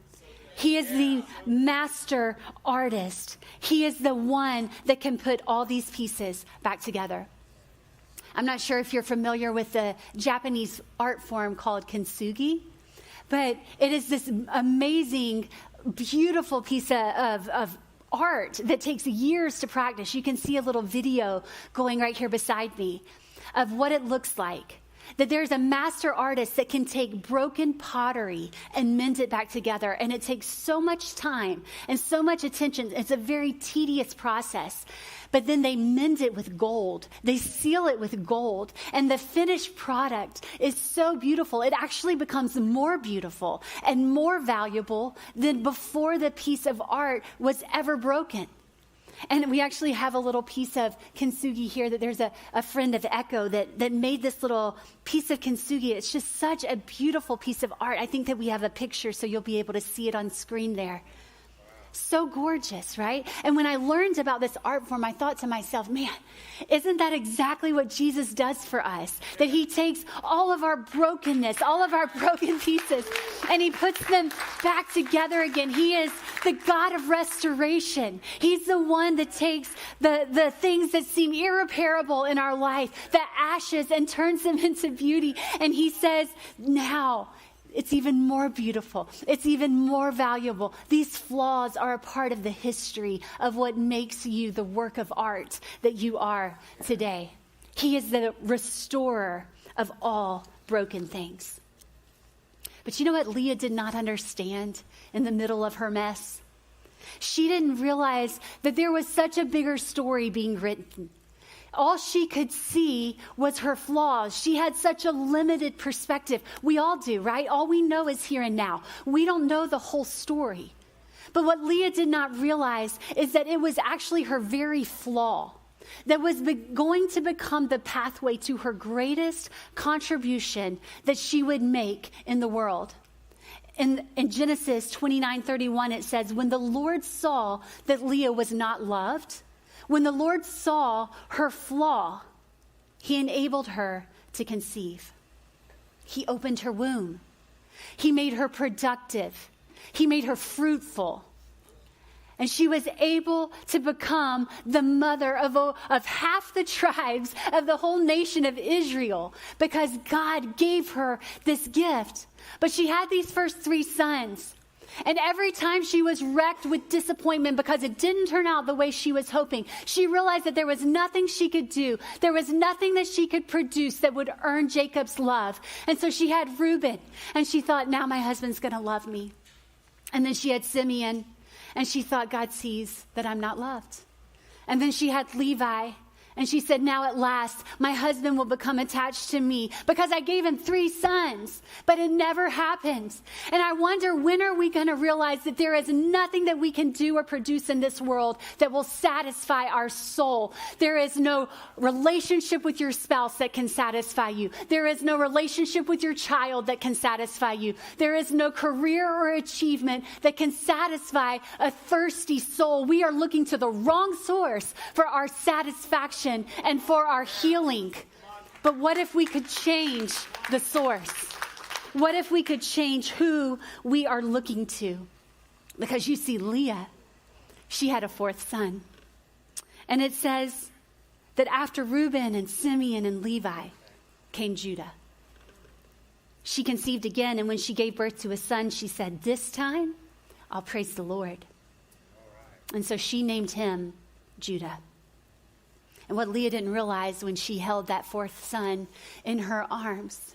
He is the master artist. He is the one that can put all these pieces back together. I'm not sure if you're familiar with the Japanese art form called kintsugi, but it is this amazing, beautiful piece of art that takes years to practice. You can see a little video going right here beside me of what it looks like. That there's a master artist that can take broken pottery and mend it back together. And it takes so much time and so much attention. It's a very tedious process. But then they mend it with gold. They seal it with gold. And the finished product is so beautiful. It actually becomes more beautiful and more valuable than before the piece of art was ever broken. And we actually have a little piece of kintsugi here that there's a friend of Echo that made this little piece of kintsugi. It's just such a beautiful piece of art. I think that we have a picture so you'll be able to see it on screen there. So gorgeous, right? And when I learned about this art form, I thought to myself, man, isn't that exactly what Jesus does for us? That he takes all of our brokenness, all of our broken pieces, and he puts them back together again. He is the God of restoration. He's the one that takes the things that seem irreparable in our life, the ashes, and turns them into beauty. And he says, now, it's even more beautiful. It's even more valuable. These flaws are a part of the history of what makes you the work of art that you are today. He is the restorer of all broken things. But you know what Leah did not understand in the middle of her mess? She didn't realize that there was such a bigger story being written. All she could see was her flaws. She had such a limited perspective. We all do, right? All we know is here and now. We don't know the whole story. But what Leah did not realize is that it was actually her very flaw that was going to become the pathway to her greatest contribution that she would make in the world. In Genesis 29:31, it says, when the Lord saw that Leah was not loved, when the Lord saw her flaw, he enabled her to conceive. He opened her womb. He made her productive. He made her fruitful. And she was able to become the mother of half the tribes of the whole nation of Israel because God gave her this gift. But she had these first 3 sons. And every time she was wrecked with disappointment because it didn't turn out the way she was hoping, she realized that there was nothing she could do. There was nothing that she could produce that would earn Jacob's love. And so she had Reuben, and she thought, now my husband's going to love me. And then she had Simeon, and she thought, God sees that I'm not loved. And then she had Levi, and she said, now at last, my husband will become attached to me because I gave him 3 sons, but it never happened. And I wonder, when are we going to realize that there is nothing that we can do or produce in this world that will satisfy our soul? There is no relationship with your spouse that can satisfy you. There is no relationship with your child that can satisfy you. There is no career or achievement that can satisfy a thirsty soul. We are looking to the wrong source for our satisfaction and for our healing. But what if we could change the source? What if we could change who we are looking to? Because you see, Leah, she had a 4th son. And it says that after Reuben and Simeon and Levi came Judah. She conceived again, and when she gave birth to a son, she said, this time I'll praise the Lord. And so she named him Judah. And what Leah didn't realize when she held that 4th son in her arms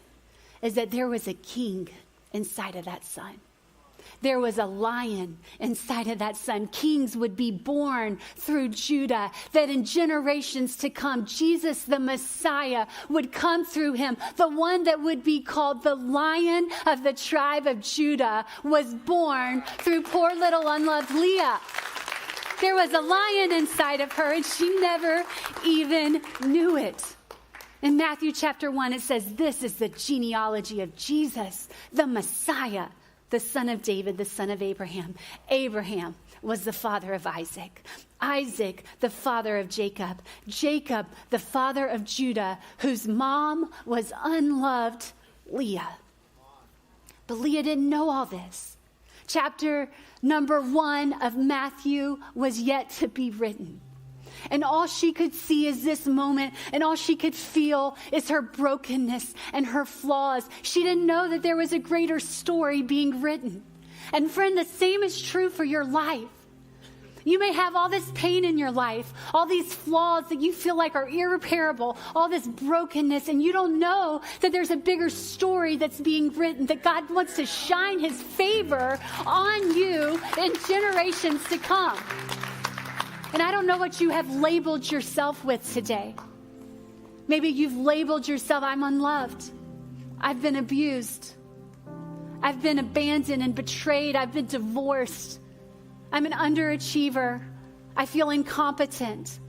is that there was a king inside of that son. There was a lion inside of that son. Kings would be born through Judah, that in generations to come, Jesus, the Messiah, would come through him. The one that would be called the Lion of the tribe of Judah was born through poor little unloved Leah. There was a lion inside of her, and she never even knew it. In Matthew chapter 1, it says, this is the genealogy of Jesus, the Messiah, the son of David, the son of Abraham. Abraham was the father of Isaac. Isaac, the father of Jacob. Jacob, the father of Judah, whose mom was unloved Leah. But Leah didn't know all this. Chapter number 1 of Matthew was yet to be written. And all she could see is this moment, and all she could feel is her brokenness and her flaws. She didn't know that there was a greater story being written. And friend, the same is true for your life. You may have all this pain in your life, all these flaws that you feel like are irreparable, all this brokenness, and you don't know that there's a bigger story that's being written, that God wants to shine his favor on you in generations to come. And I don't know what you have labeled yourself with today. Maybe you've labeled yourself, I'm unloved. I've been abused. I've been abandoned and betrayed. I've been divorced. I'm an underachiever. I feel incompetent.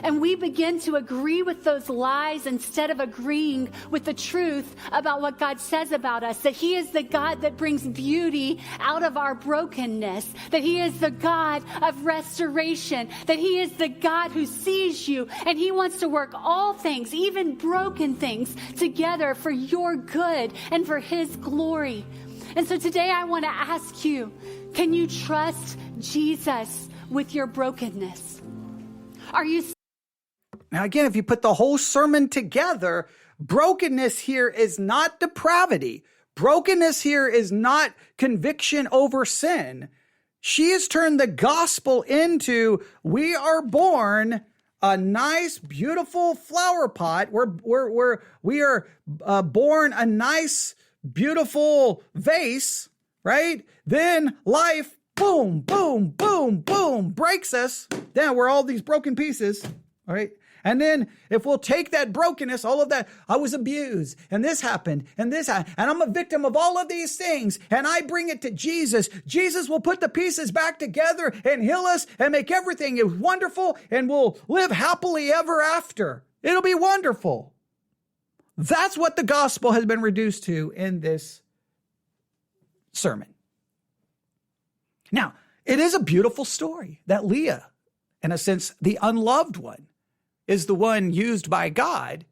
And we begin to agree with those lies instead of agreeing with the truth about what God says about us, that he is the God that brings beauty out of our brokenness, that he is the God of restoration, that he is the God who sees you, and he wants to work all things, even broken things, together for your good and for his glory. And so today I want to ask you, can you trust Jesus with your brokenness? Are you? Now, again, if you put the whole sermon together, brokenness here is not depravity. Brokenness here is not conviction over sin. She has turned the gospel into, we are born a nice, beautiful flower pot. We are born a nice, beautiful vase, right? Then life, boom, boom, boom, boom, breaks us. Then we're all these broken pieces, all right? And then if we'll take that brokenness, all of that, I was abused, and this happened, and I'm a victim of all of these things, and I bring it to Jesus. Jesus will put the pieces back together and heal us and make everything wonderful, and we'll live happily ever after. It'll be wonderful. That's what the gospel has been reduced to in this sermon. Now, it is a beautiful story that Leah, in a sense, the unloved one, is the one used by God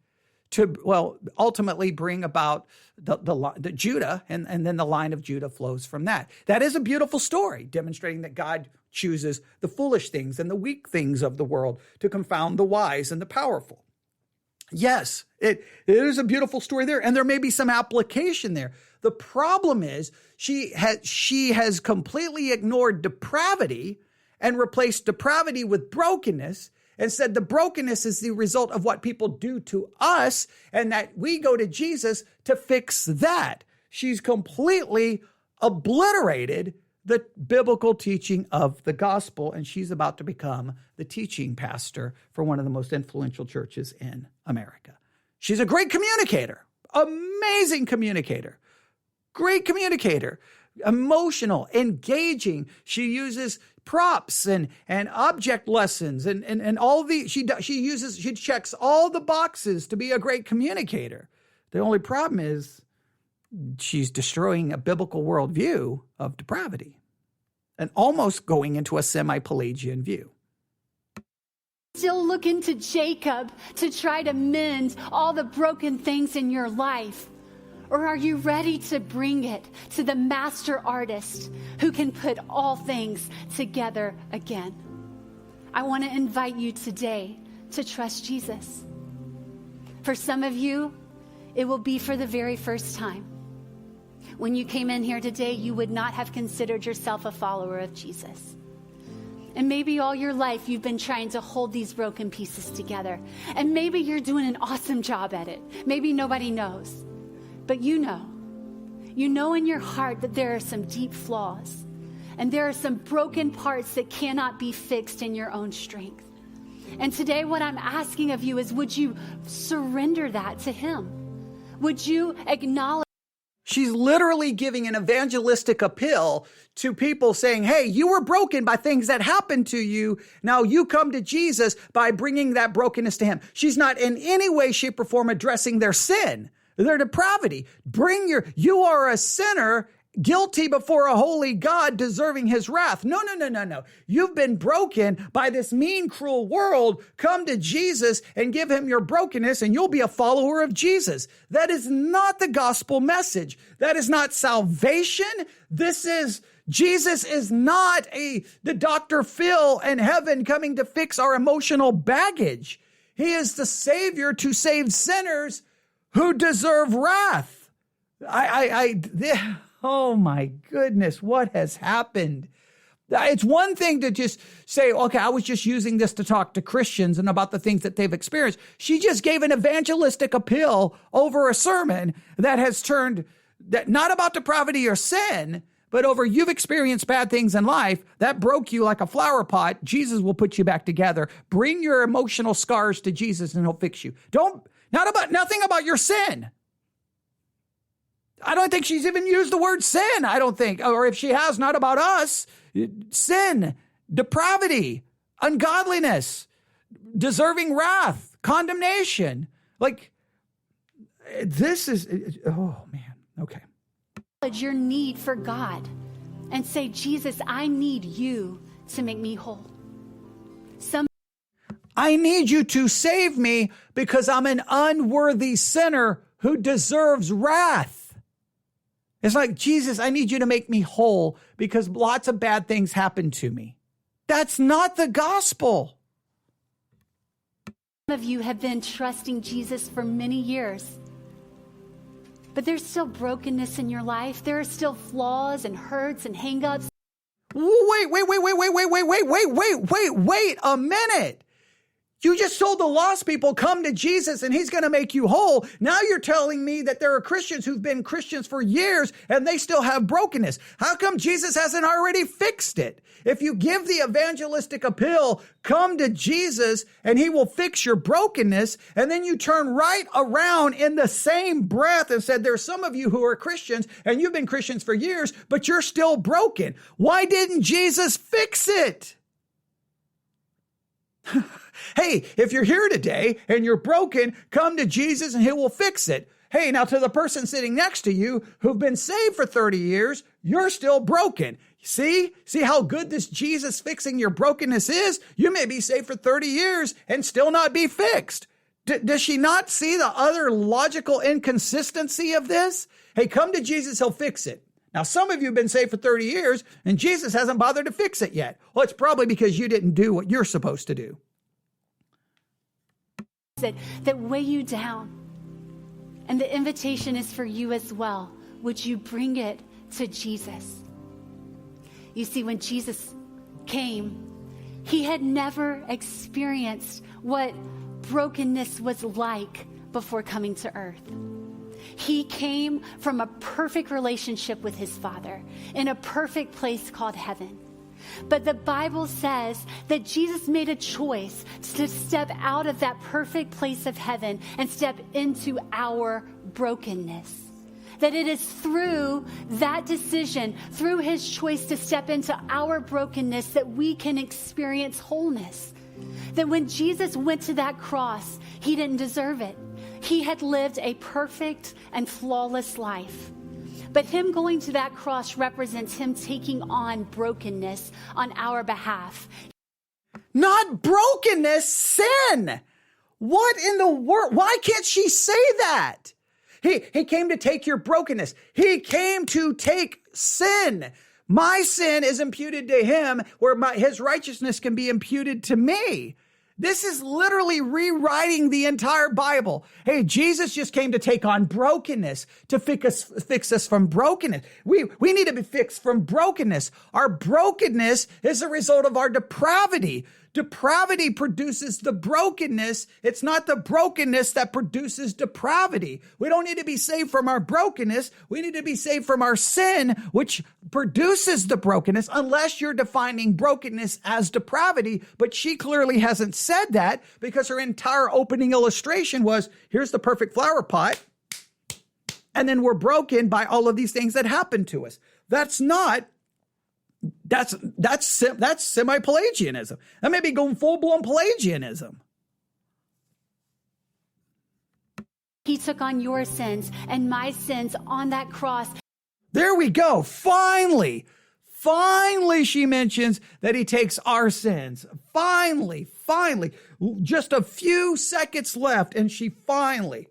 to, ultimately bring about the Judah, and then the line of Judah flows from that. That is a beautiful story, demonstrating that God chooses the foolish things and the weak things of the world to confound the wise and the powerful. Yes, it is a beautiful story there, and there may be some application there. The problem is she has completely ignored depravity and replaced depravity with brokenness, and said the brokenness is the result of what people do to us, and that we go to Jesus to fix that. She's completely obliterated the biblical teaching of the gospel, and she's about to become the teaching pastor for one of the most influential churches in America. She's a great communicator, amazing communicator, great communicator, emotional, engaging. She uses props and object lessons and all the she checks all the boxes to be a great communicator. The only problem is she's destroying a biblical worldview of depravity and almost going into a semi-Pelagian view. Still looking to Jacob to try to mend all the broken things in your life? Or are you ready to bring it to the master artist who can put all things together again? I want to invite you today to trust Jesus. For some of you, it will be for the very first time. When you came in here today, you would not have considered yourself a follower of Jesus. And maybe all your life you've been trying to hold these broken pieces together. And maybe you're doing an awesome job at it. Maybe nobody knows. But you know in your heart that there are some deep flaws and there are some broken parts that cannot be fixed in your own strength. And today what I'm asking of you is, would you surrender that to him? Would you acknowledge? She's literally giving an evangelistic appeal to people saying, hey, you were broken by things that happened to you. Now you come to Jesus by bringing that brokenness to him. She's not in any way, shape, or form addressing their sin, their depravity. You are a sinner, guilty before a holy God, deserving his wrath. No. You've been broken by this mean, cruel world. Come to Jesus and give him your brokenness, and you'll be a follower of Jesus. That is not the gospel message. That is not salvation. Jesus is not the Dr. Phil in heaven coming to fix our emotional baggage. He is the Savior to save sinners who deserve wrath. Oh my goodness, what has happened? It's one thing to just say, okay, I was just using this to talk to Christians and about the things that they've experienced. She just gave an evangelistic appeal over a sermon that has turned, that not about depravity or sin, but over you've experienced bad things in life that broke you like a flower pot. Jesus will put you back together. Bring your emotional scars to Jesus and he'll fix you. Nothing about your sin. I don't think she's even used the word sin, I don't think. Or if she has, not about us. Sin, depravity, ungodliness, deserving wrath, condemnation. Like, this is, oh man, okay. Your need for God and say, Jesus, I need you to make me whole. I need you to save me because I'm an unworthy sinner who deserves wrath. It's like, Jesus, I need you to make me whole because lots of bad things happen to me. That's not the gospel. Some of you have been trusting Jesus for many years, but there's still brokenness in your life. There are still flaws and hurts and hang-ups. Wait a minute. You just told the lost people, come to Jesus and he's going to make you whole. Now you're telling me that there are Christians who've been Christians for years and they still have brokenness. How come Jesus hasn't already fixed it? If you give the evangelistic appeal, come to Jesus and he will fix your brokenness, and then you turn right around in the same breath and said, there's some of you who are Christians and you've been Christians for years, but you're still broken. Why didn't Jesus fix it? Hey, if you're here today and you're broken, come to Jesus and he will fix it. Hey, now to the person sitting next to you who've been saved for 30 years, you're still broken. See how good this Jesus fixing your brokenness is? You may be saved for 30 years and still not be fixed. Does she not see the other logical inconsistency of this? Hey, come to Jesus, he'll fix it. Now, some of you have been saved for 30 years and Jesus hasn't bothered to fix it yet. Well, it's probably because you didn't do what you're supposed to do. That weigh you down. And the invitation is for you as well. Would you bring it to Jesus? You see, when Jesus came, he had never experienced what brokenness was like before coming to earth. He came from a perfect relationship with his Father in a perfect place called heaven. But the Bible says that Jesus made a choice to step out of that perfect place of heaven and step into our brokenness. That it is through that decision, through his choice to step into our brokenness, that we can experience wholeness. That when Jesus went to that cross, he didn't deserve it. He had lived a perfect and flawless life. But him going to that cross represents him taking on brokenness on our behalf. Not brokenness, sin. What in the world? Why can't she say that? He came to take your brokenness. He came to take sin. My sin is imputed to him, where his righteousness can be imputed to me. This is literally rewriting the entire Bible. Hey, Jesus just came to take on brokenness, to fix us from brokenness. We need to be fixed from brokenness. Our brokenness is a result of our depravity. Depravity produces the brokenness. It's not the brokenness that produces depravity. We don't need to be saved from our brokenness. We need to be saved from our sin, which produces the brokenness, unless you're defining brokenness as depravity. But she clearly hasn't said that, because her entire opening illustration was, here's the perfect flower pot, and then we're broken by all of these things that happen to us. That's semi-Pelagianism. That may be going full-blown Pelagianism. He took on your sins and my sins on that cross. There we go. Finally, she mentions that he takes our sins. Finally, just a few seconds left, and she finally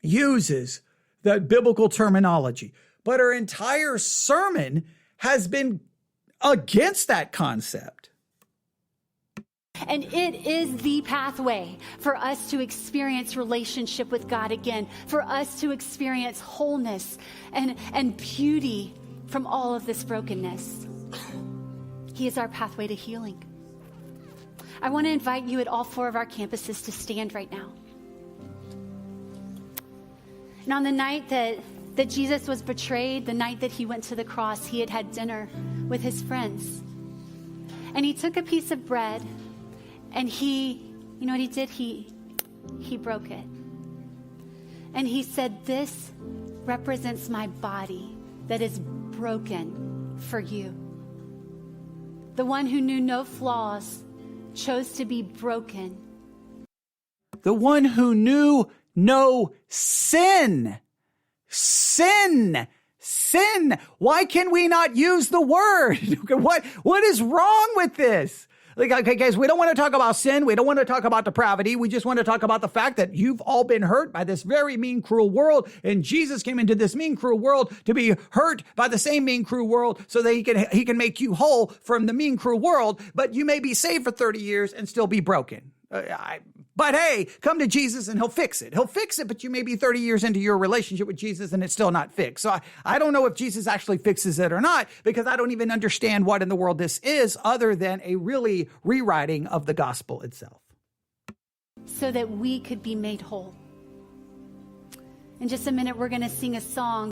uses the biblical terminology. But her entire sermon has been against that concept. And it is the pathway for us to experience relationship with God again, for us to experience wholeness and beauty from all of this brokenness. He is our pathway to healing. I want to invite you at all 4 of our campuses to stand right now. And on the night that Jesus was betrayed, the night that he went to the cross, he had had dinner with his friends. And he took a piece of bread and you know what he did? He broke it. And he said, this represents my body that is broken for you. The one who knew no flaws chose to be broken. The one who knew no sin. Sin. Why can we not use the word? What is wrong with this? Like, okay, guys, we don't want to talk about sin. We don't want to talk about depravity. We just want to talk about the fact that you've all been hurt by this very mean, cruel world. And Jesus came into this mean, cruel world to be hurt by the same mean, cruel world so that he can make you whole from the mean, cruel world. But you may be saved for 30 years and still be broken. But hey, come to Jesus and he'll fix it. He'll fix it, but you may be 30 years into your relationship with Jesus and it's still not fixed. So I don't know if Jesus actually fixes it or not, because I don't even understand what in the world this is other than a really rewriting of the gospel itself. So that we could be made whole. In just a minute, we're going to sing a song.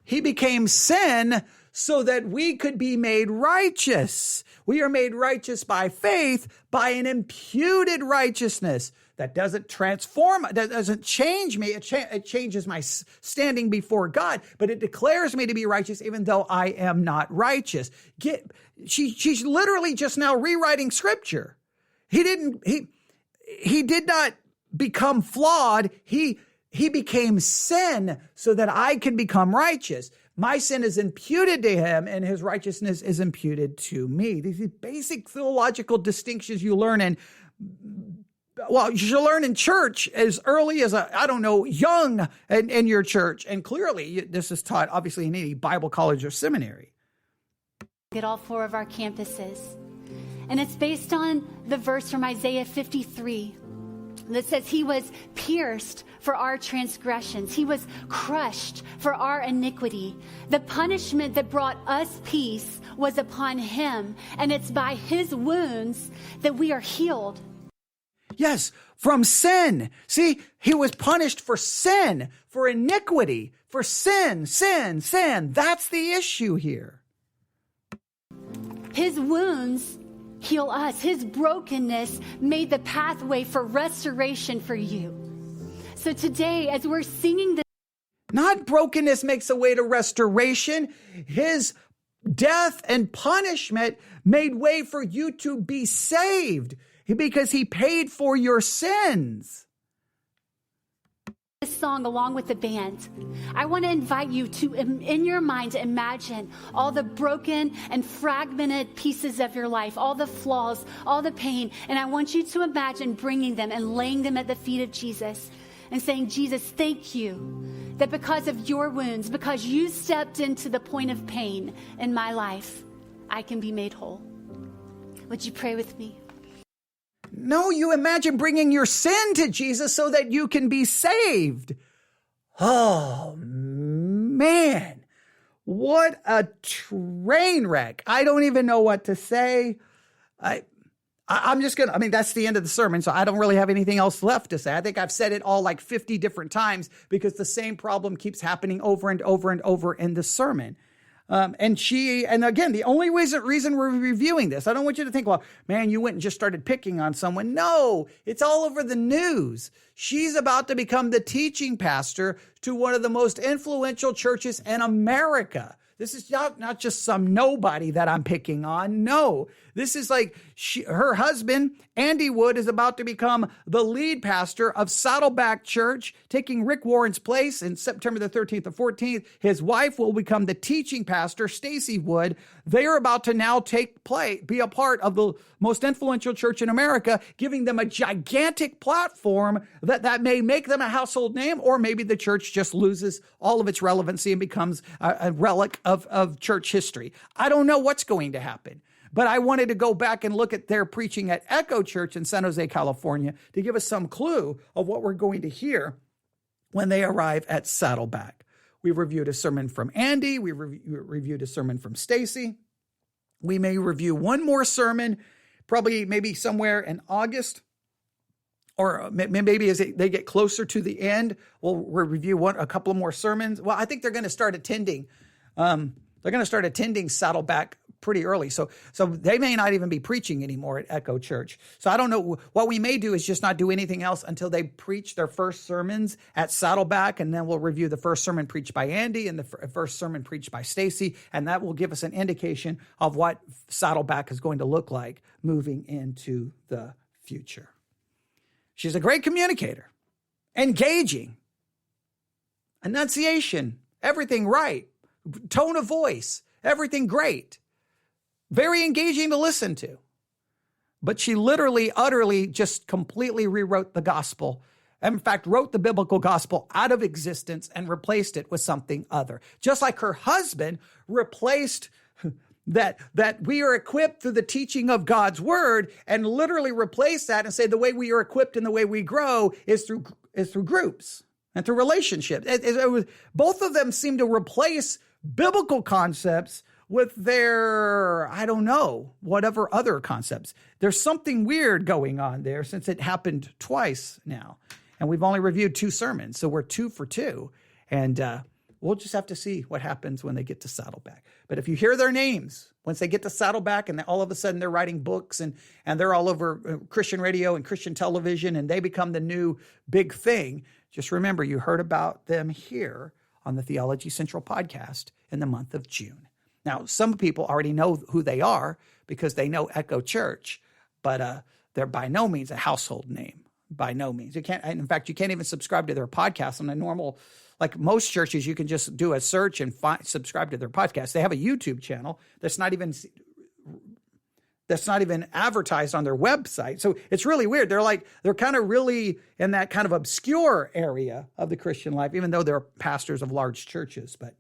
He became sin so that we could be made righteous. We are made righteous by faith, by an imputed righteousness that doesn't transform, that doesn't change me. It changes my standing before God, but it declares me to be righteous even though I am not righteous. She's literally just now rewriting scripture. He did not become flawed. He became sin so that I can become righteous. My sin is imputed to him and his righteousness is imputed to me. These are basic theological distinctions you learn you should learn in church as early as, young in your church. And clearly this is taught obviously in any Bible college or seminary. At all 4 of our campuses. And it's based on the verse from Isaiah 53. That says he was pierced for our transgressions. He was crushed for our iniquity. The punishment that brought us peace was upon him, and it's by his wounds that we are healed. Yes, from sin. See, he was punished for sin, for iniquity, for sin. That's the issue here. His wounds heal us. His brokenness made the pathway for restoration for you. So today, as we're singing this, not brokenness makes a way to restoration. His death and punishment made way for you to be saved because he paid for your sins. This song along with the band, I want to invite you to, in your mind, to imagine all the broken and fragmented pieces of your life, all the flaws, all the pain, and I want you to imagine bringing them and laying them at the feet of Jesus and saying, Jesus, thank you that because of your wounds, because you stepped into the point of pain in my life, I can be made whole. Would you pray with me? No, you imagine bringing your sin to Jesus so that you can be saved. Oh, man. What a train wreck. I don't even know what to say. I'm just going to, that's the end of the sermon, so I don't really have anything else left to say. I think I've said it all like 50 different times because the same problem keeps happening over and over and over in the sermon. And again, the only reason we're reviewing this, I don't want you to think, well, man, you went and just started picking on someone. No, it's all over the news. She's about to become the teaching pastor to one of the most influential churches in America. This is not just some nobody that I'm picking on. No, this is like her husband, Andy Wood, is about to become the lead pastor of Saddleback Church, taking Rick Warren's place in September the 13th and 14th. His wife will become the teaching pastor, Stacie Wood. They are about to now be a part of the most influential church in America, giving them a gigantic platform that may make them a household name, or maybe the church just loses all of its relevancy and becomes a relic of church history. I don't know what's going to happen. But I wanted to go back and look at their preaching at Echo Church in San Jose, California, to give us some clue of what we're going to hear when they arrive at Saddleback. We've reviewed a sermon from Andy. We reviewed a sermon from Stacie. We may review one more sermon, maybe somewhere in August, or maybe as they get closer to the end, we'll review a couple of more sermons. Well, I think they're going to start attending. Saddleback pretty early. So they may not even be preaching anymore at Echo Church. So I don't know. What we may do is just not do anything else until they preach their first sermons at Saddleback, and then we'll review the first sermon preached by Andy and the first sermon preached by Stacie, and that will give us an indication of what Saddleback is going to look like moving into the future. She's a great communicator, engaging, enunciation, everything right, tone of voice, everything great, very engaging to listen to. But she literally, utterly, just completely rewrote the gospel. In fact, wrote the biblical gospel out of existence and replaced it with something other. Just like her husband replaced that we are equipped through the teaching of God's word, and literally replace that and say the way we are equipped and the way we grow is through groups and through relationships. Both of them seem to replace biblical concepts with their, I don't know, whatever other concepts. There's something weird going on there since it happened twice now. And we've only reviewed 2 sermons, so we're 2 for 2. And we'll just have to see what happens when they get to Saddleback. But if you hear their names, once they get to Saddleback and all of a sudden they're writing books and they're all over Christian radio and Christian television and they become the new big thing, just remember you heard about them here on the Theology Central podcast in the month of June. Now, some people already know who they are because they know Echo Church, but they're by no means a household name. By no means. In fact, you can't even subscribe to their podcast on a normal, like most churches, you can just do a search and subscribe to their podcast. They have a YouTube channel that's not even advertised on their website. So it's really weird. They're kind of really in that kind of obscure area of the Christian life, even though they're pastors of large churches. But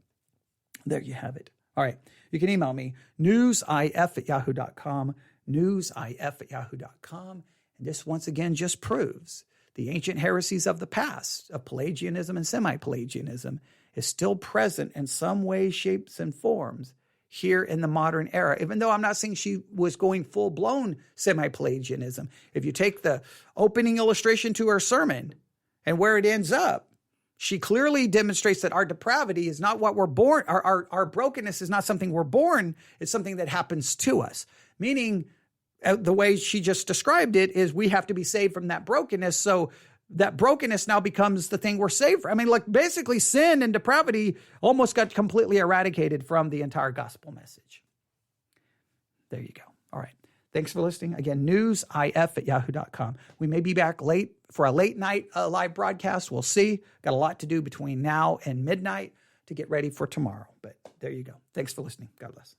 there you have it. All right. You can email me, newsif@yahoo.com, newsif@yahoo.com. And this once again just proves the ancient heresies of the past of Pelagianism and semi-Pelagianism is still present in some ways, shapes, and forms here in the modern era, even though I'm not saying she was going full-blown semi-Pelagianism. If you take the opening illustration to her sermon and where it ends up, she clearly demonstrates that our depravity is not what we're born, our brokenness is not something we're born, it's something that happens to us. Meaning, the way she just described it is we have to be saved from that brokenness. So that brokenness now becomes the thing we're saved from. I mean, like basically sin and depravity almost got completely eradicated from the entire gospel message. There you go. All right. Thanks for listening. Again, newsif@yahoo.com. We may be back late for a late night live broadcast. We'll see. Got a lot to do between now and midnight to get ready for tomorrow. But there you go. Thanks for listening. God bless.